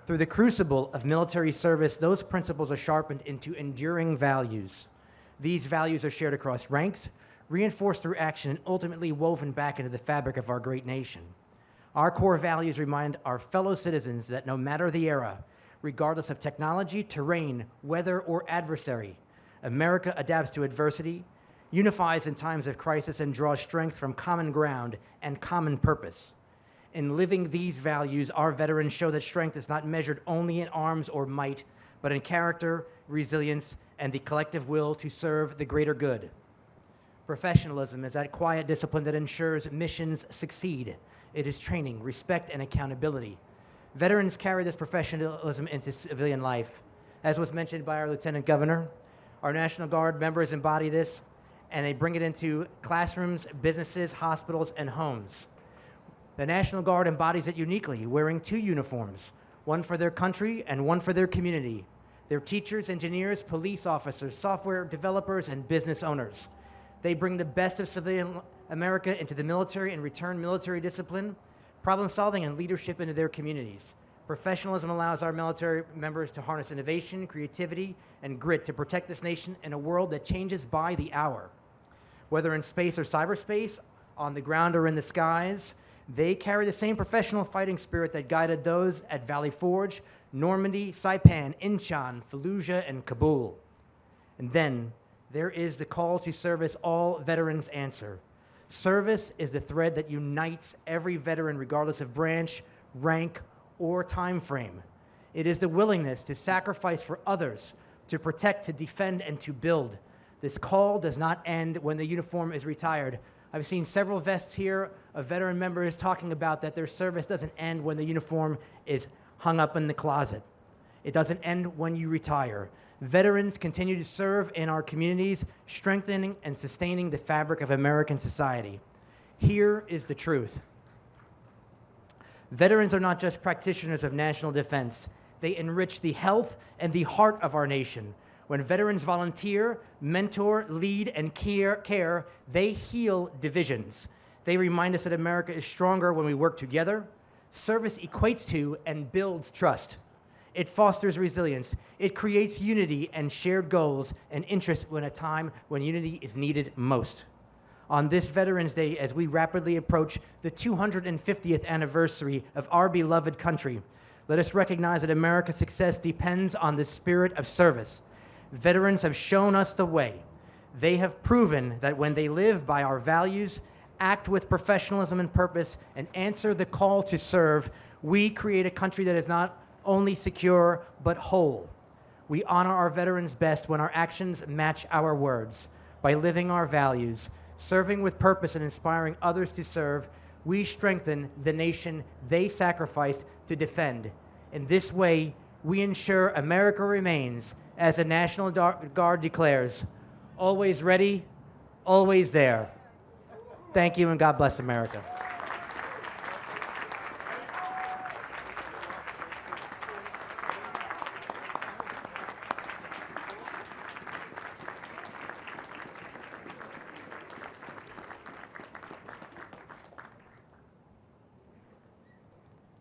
S11: Through the crucible of military service, those principles are sharpened into enduring values. These values are shared across ranks, reinforced through action, and ultimately woven back into the fabric of our great nation. Our core values remind our fellow citizens that no matter the era, regardless of technology, terrain, weather, or adversary, America adapts to adversity, unifies in times of crisis, and draws strength from common ground and common purpose. In living these values, our veterans show that strength is not measured only in arms or might, but in character, resilience, and the collective will to serve the greater good. Professionalism is that quiet discipline that ensures missions succeed. It is training, respect, and accountability. Veterans carry this professionalism into civilian life. As was mentioned by our Lieutenant Governor, our National Guard members embody this, and they bring it into classrooms, businesses, hospitals, and homes. The National Guard embodies it uniquely, wearing two uniforms, one for their country and one for their community. They're teachers, engineers, police officers, software developers, and business owners. They bring the best of civilian America into the military and return military discipline, problem solving, and leadership into their communities. Professionalism allows our military members to harness innovation, creativity, and grit to protect this nation in a world that changes by the hour. Whether in space or cyberspace, on the ground or in the skies, they carry the same professional fighting spirit that guided those at Valley Forge, Normandy, Saipan, Incheon, Fallujah, and Kabul. And then there is the call to service all veterans answer. Service is the thread that unites every veteran regardless of branch, rank, or time frame. It is the willingness to sacrifice for others, to protect, to defend, and to build. This call does not end when the uniform is retired. I've seen several vests here of veteran members talking about that their service doesn't end when the uniform is hung up in the closet. It doesn't end when you retire. Veterans continue to serve in our communities, strengthening and sustaining the fabric of American society. Here is the truth. Veterans are not just practitioners of national defense. They enrich the health and the heart of our nation. When veterans volunteer, mentor, lead, and care, they heal divisions. They remind us that America is stronger when we work together. Service equates to and builds trust. It fosters resilience. It creates unity and shared goals and interests in a time when unity is needed most. On this Veterans Day, as we rapidly approach the 250th anniversary of our beloved country, let us recognize that America's success depends on the spirit of service. Veterans have shown us the way. They have proven that when they live by our values, act with professionalism and purpose, and answer the call to serve, we create a country that is not only secure, but whole. We honor our veterans best when our actions match our words. By living our values, serving with purpose, and inspiring others to serve, we strengthen the nation they sacrificed to defend. In this way, we ensure America remains, as the National Guard declares, always ready, always there. Thank you, and God bless America.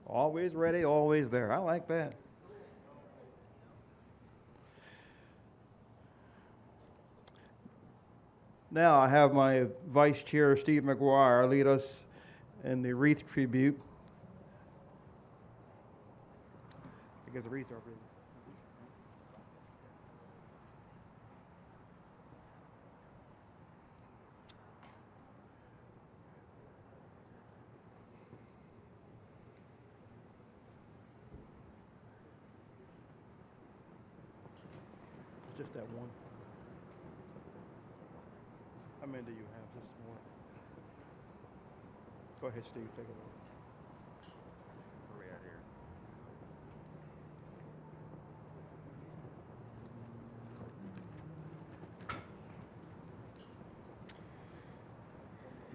S1: Always ready, always there. I like that. Now I have my Vice Chair, Steve McGuire, lead us in the wreath tribute. I guess the wreaths are
S10: Just that one.
S1: How many do you have? Just one. Go ahead, Steve. Take it over. Where we at here?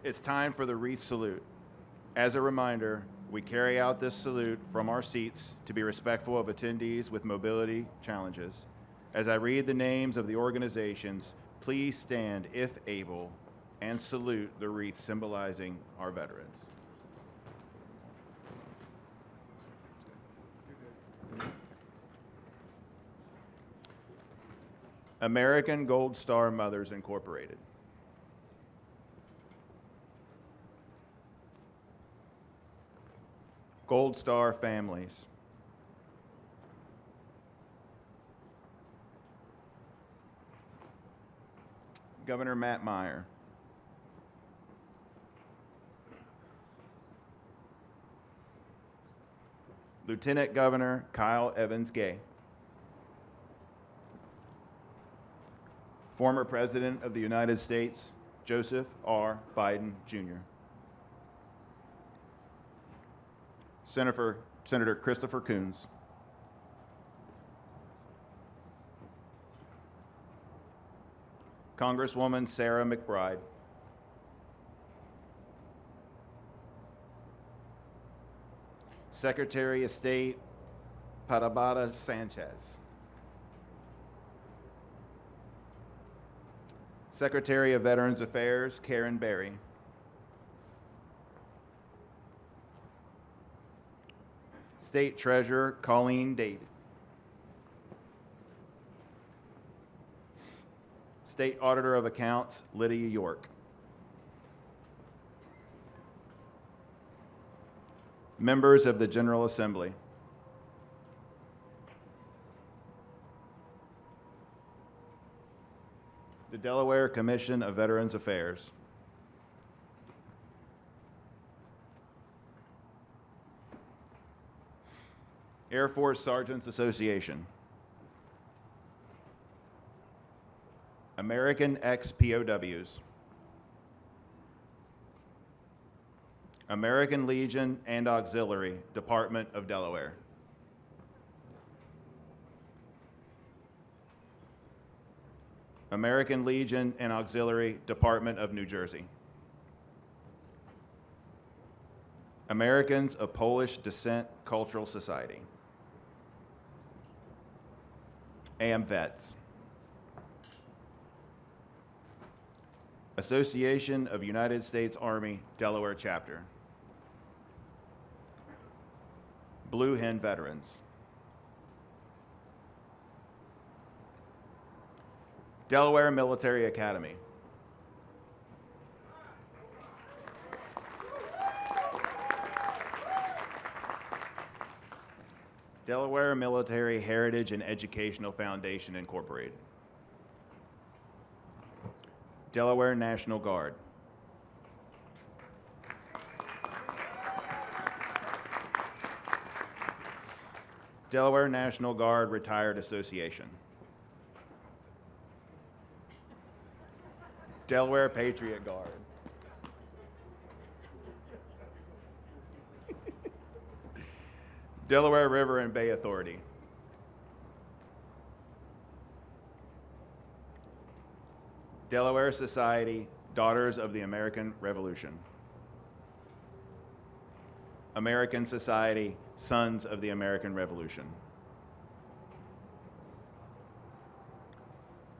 S1: It's time for the wreath salute. As a reminder, we carry out this salute from our seats to be respectful of attendees with mobility challenges. As I read the names of the organizations, please stand if able and salute the wreath symbolizing our veterans. American Gold Star Mothers Incorporated. Gold Star Families. Governor Matt Meyer. Lieutenant Governor Kyle Evans Gay. Former President of the United States, Joseph R. Biden, Jr. Senator Christopher Coons. Congresswoman Sarah McBride. Secretary of State Parabata Sanchez. Secretary of Veterans Affairs Karen Berry. State Treasurer Colleen Davis. State Auditor of Accounts Lydia York. Members of the General Assembly. The Delaware Commission of Veterans Affairs. Air Force Sergeants Association. American ex-POWs. American Legion and Auxiliary, Department of Delaware. American Legion and Auxiliary, Department of New Jersey. Americans of Polish Descent Cultural Society. AMVETS. Association of United States Army, Delaware Chapter. Blue Hen Veterans. Delaware Military Academy. Delaware Military Heritage and Educational Foundation, Incorporated. Delaware National Guard. Delaware National Guard Retired Association. Delaware Patriot Guard. Delaware River and Bay Authority. Delaware Society, Daughters of the American Revolution. American Society, Sons of the American Revolution.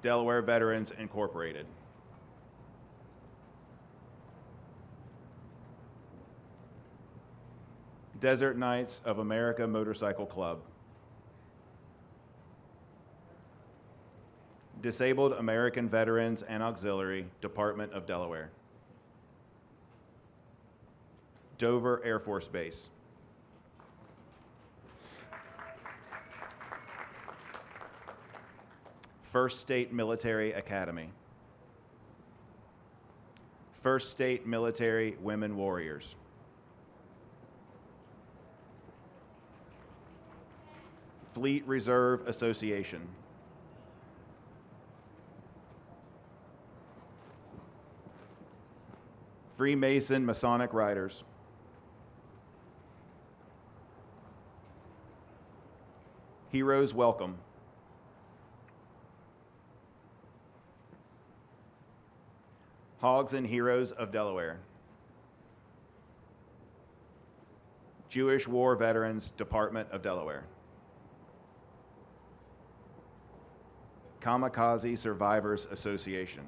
S1: Delaware Veterans Incorporated. Desert Knights of America Motorcycle Club. Disabled American Veterans and Auxiliary, Department of Delaware. Dover Air Force Base. First State Military Academy. First State Military Women Warriors. Fleet Reserve Association.
S12: Freemason Masonic Riders, Heroes Welcome, Hogs and Heroes of Delaware, Jewish War Veterans Department of Delaware, Kamikaze Survivors Association,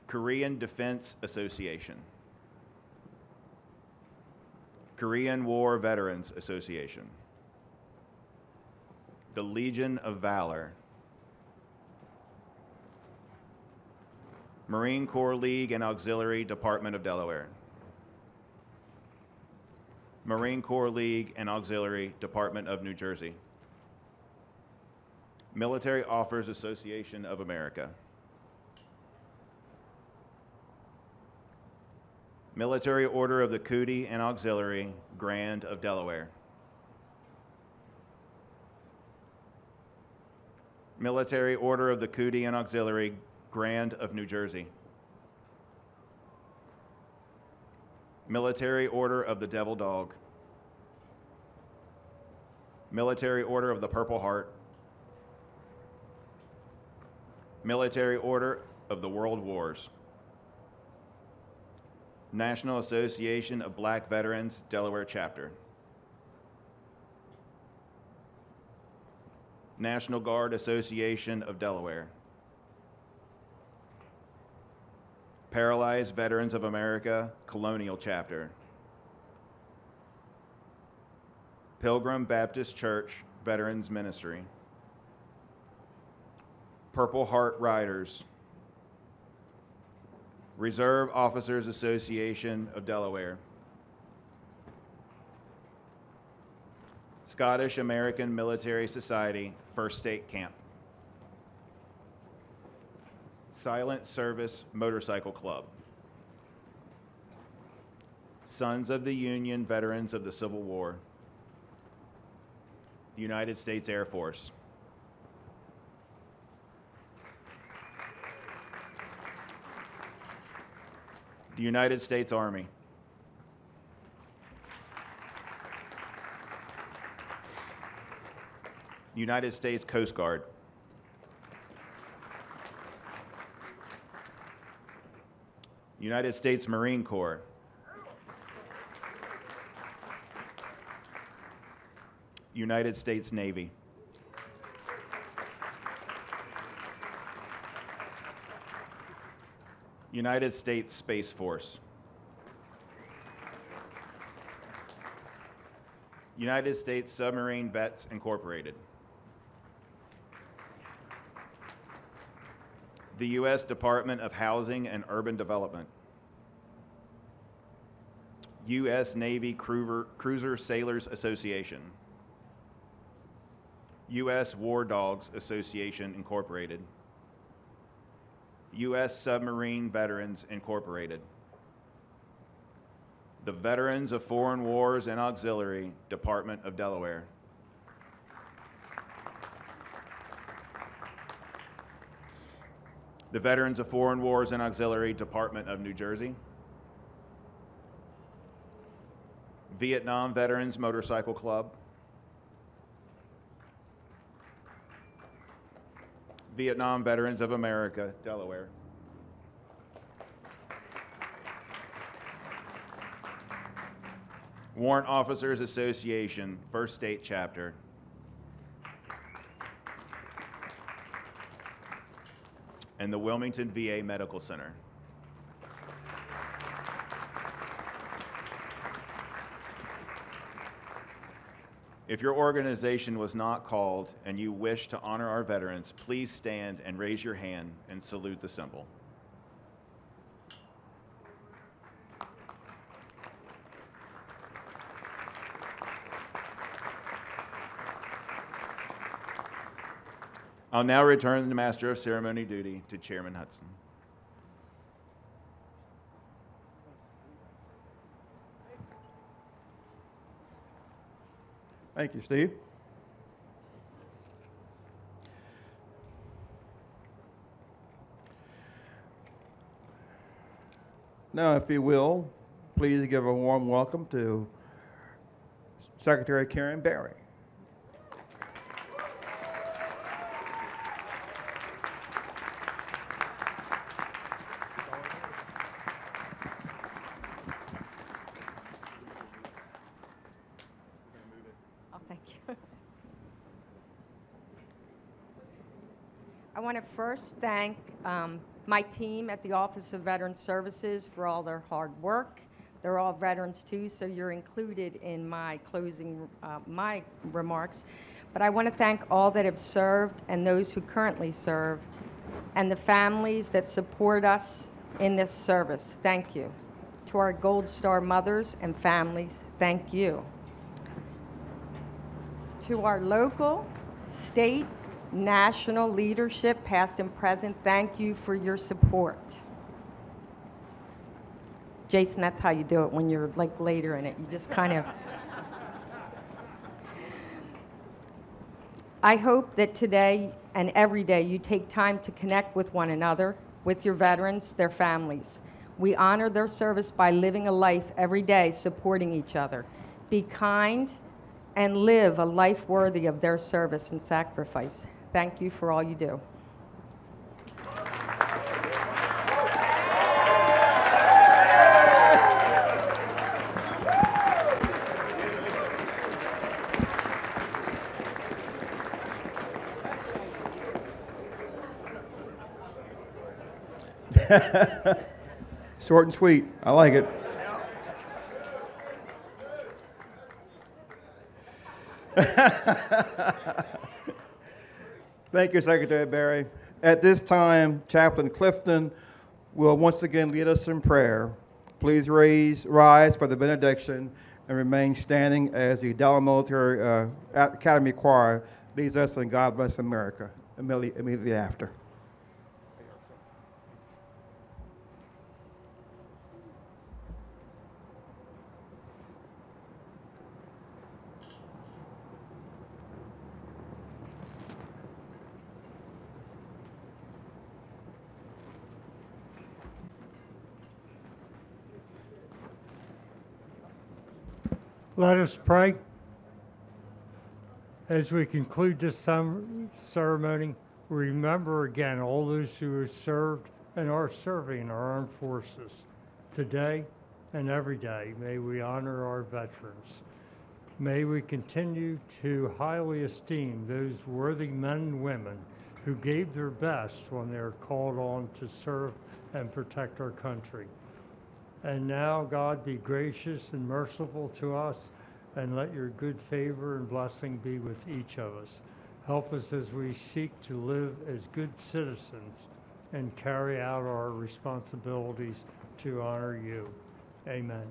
S12: Korean Defense Association, Korean War Veterans Association, the Legion of Valor, Marine Corps League and Auxiliary Department of Delaware, Marine Corps League and Auxiliary Department of New Jersey, Military Officers Association of America, Military Order of the Cootie and Auxiliary Grand of Delaware, Military Order of the Cootie and Auxiliary Grand of New Jersey, Military Order of the Devil Dog, Military Order of the Purple Heart, Military Order of the World Wars, National Association of Black Veterans, Delaware Chapter, National Guard Association of Delaware, Paralyzed Veterans of America, Colonial Chapter, Pilgrim Baptist Church Veterans Ministry, Purple Heart Riders, Reserve Officers Association of Delaware, Scottish American Military Society First State Camp, Silent Service Motorcycle Club, Sons of the Union Veterans of the Civil War, United States Air Force, the United States Army, United States Coast Guard, United States Marine Corps, United States Navy, United States Space Force, United States Submarine Vets Incorporated, the U.S. Department of Housing and Urban Development, U.S. Navy Cruiser Sailors Association, U.S. War Dogs Association Incorporated, U.S. Submarine Veterans Incorporated, the Veterans of Foreign Wars and Auxiliary Department of Delaware, the Veterans of Foreign Wars and Auxiliary Department of New Jersey, Vietnam Veterans Motorcycle Club, Vietnam Veterans of America, Delaware, Warrant Officers Association, First State Chapter, and the Wilmington VA Medical Center. If your organization was not called and you wish to honor our veterans, please stand and raise your hand and salute the symbol. I'll now return the Master of Ceremony duty to Chairman Hudson.
S1: Thank you, Steve. Now, if you will, please give a warm welcome to Secretary Karen Berry.
S13: Oh, thank you. I want to first thank my team at the Office of Veteran Services for all their hard work. They're all veterans too, so you're included in my closing, my remarks. But I want to thank all that have served and those who currently serve, and the families that support us in this service. Thank you. To our Gold Star mothers and families, thank you. To our local, state, national leadership, past and present, thank you for your support. Jason, that's how you do it when you're like later in it. You just kind of... I hope that today and every day you take time to connect with one another, with your veterans, their families. We honor their service by living a life every day supporting each other. Be kind and live a life worthy of their service and sacrifice. Thank you for all you do.
S1: Short and sweet. I like it. Thank you, Secretary Berry. At this time, Chaplain Clifton will once again lead us in prayer. Please rise for the benediction and remain standing as the Delaware Military Academy Choir leads us in God Bless America immediately after.
S2: Let us pray. As we conclude this ceremony, we remember again all those who have served and are serving our armed forces. Today and every day, may we honor our veterans. May we continue to highly esteem those worthy men and women who gave their best when they are called on to serve and protect our country. And now, God, be gracious and merciful to us, and let your good favor and blessing be with each of us. Help us as we seek to live as good citizens and carry out our responsibilities to honor you. Amen.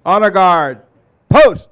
S1: Honor guard. Post.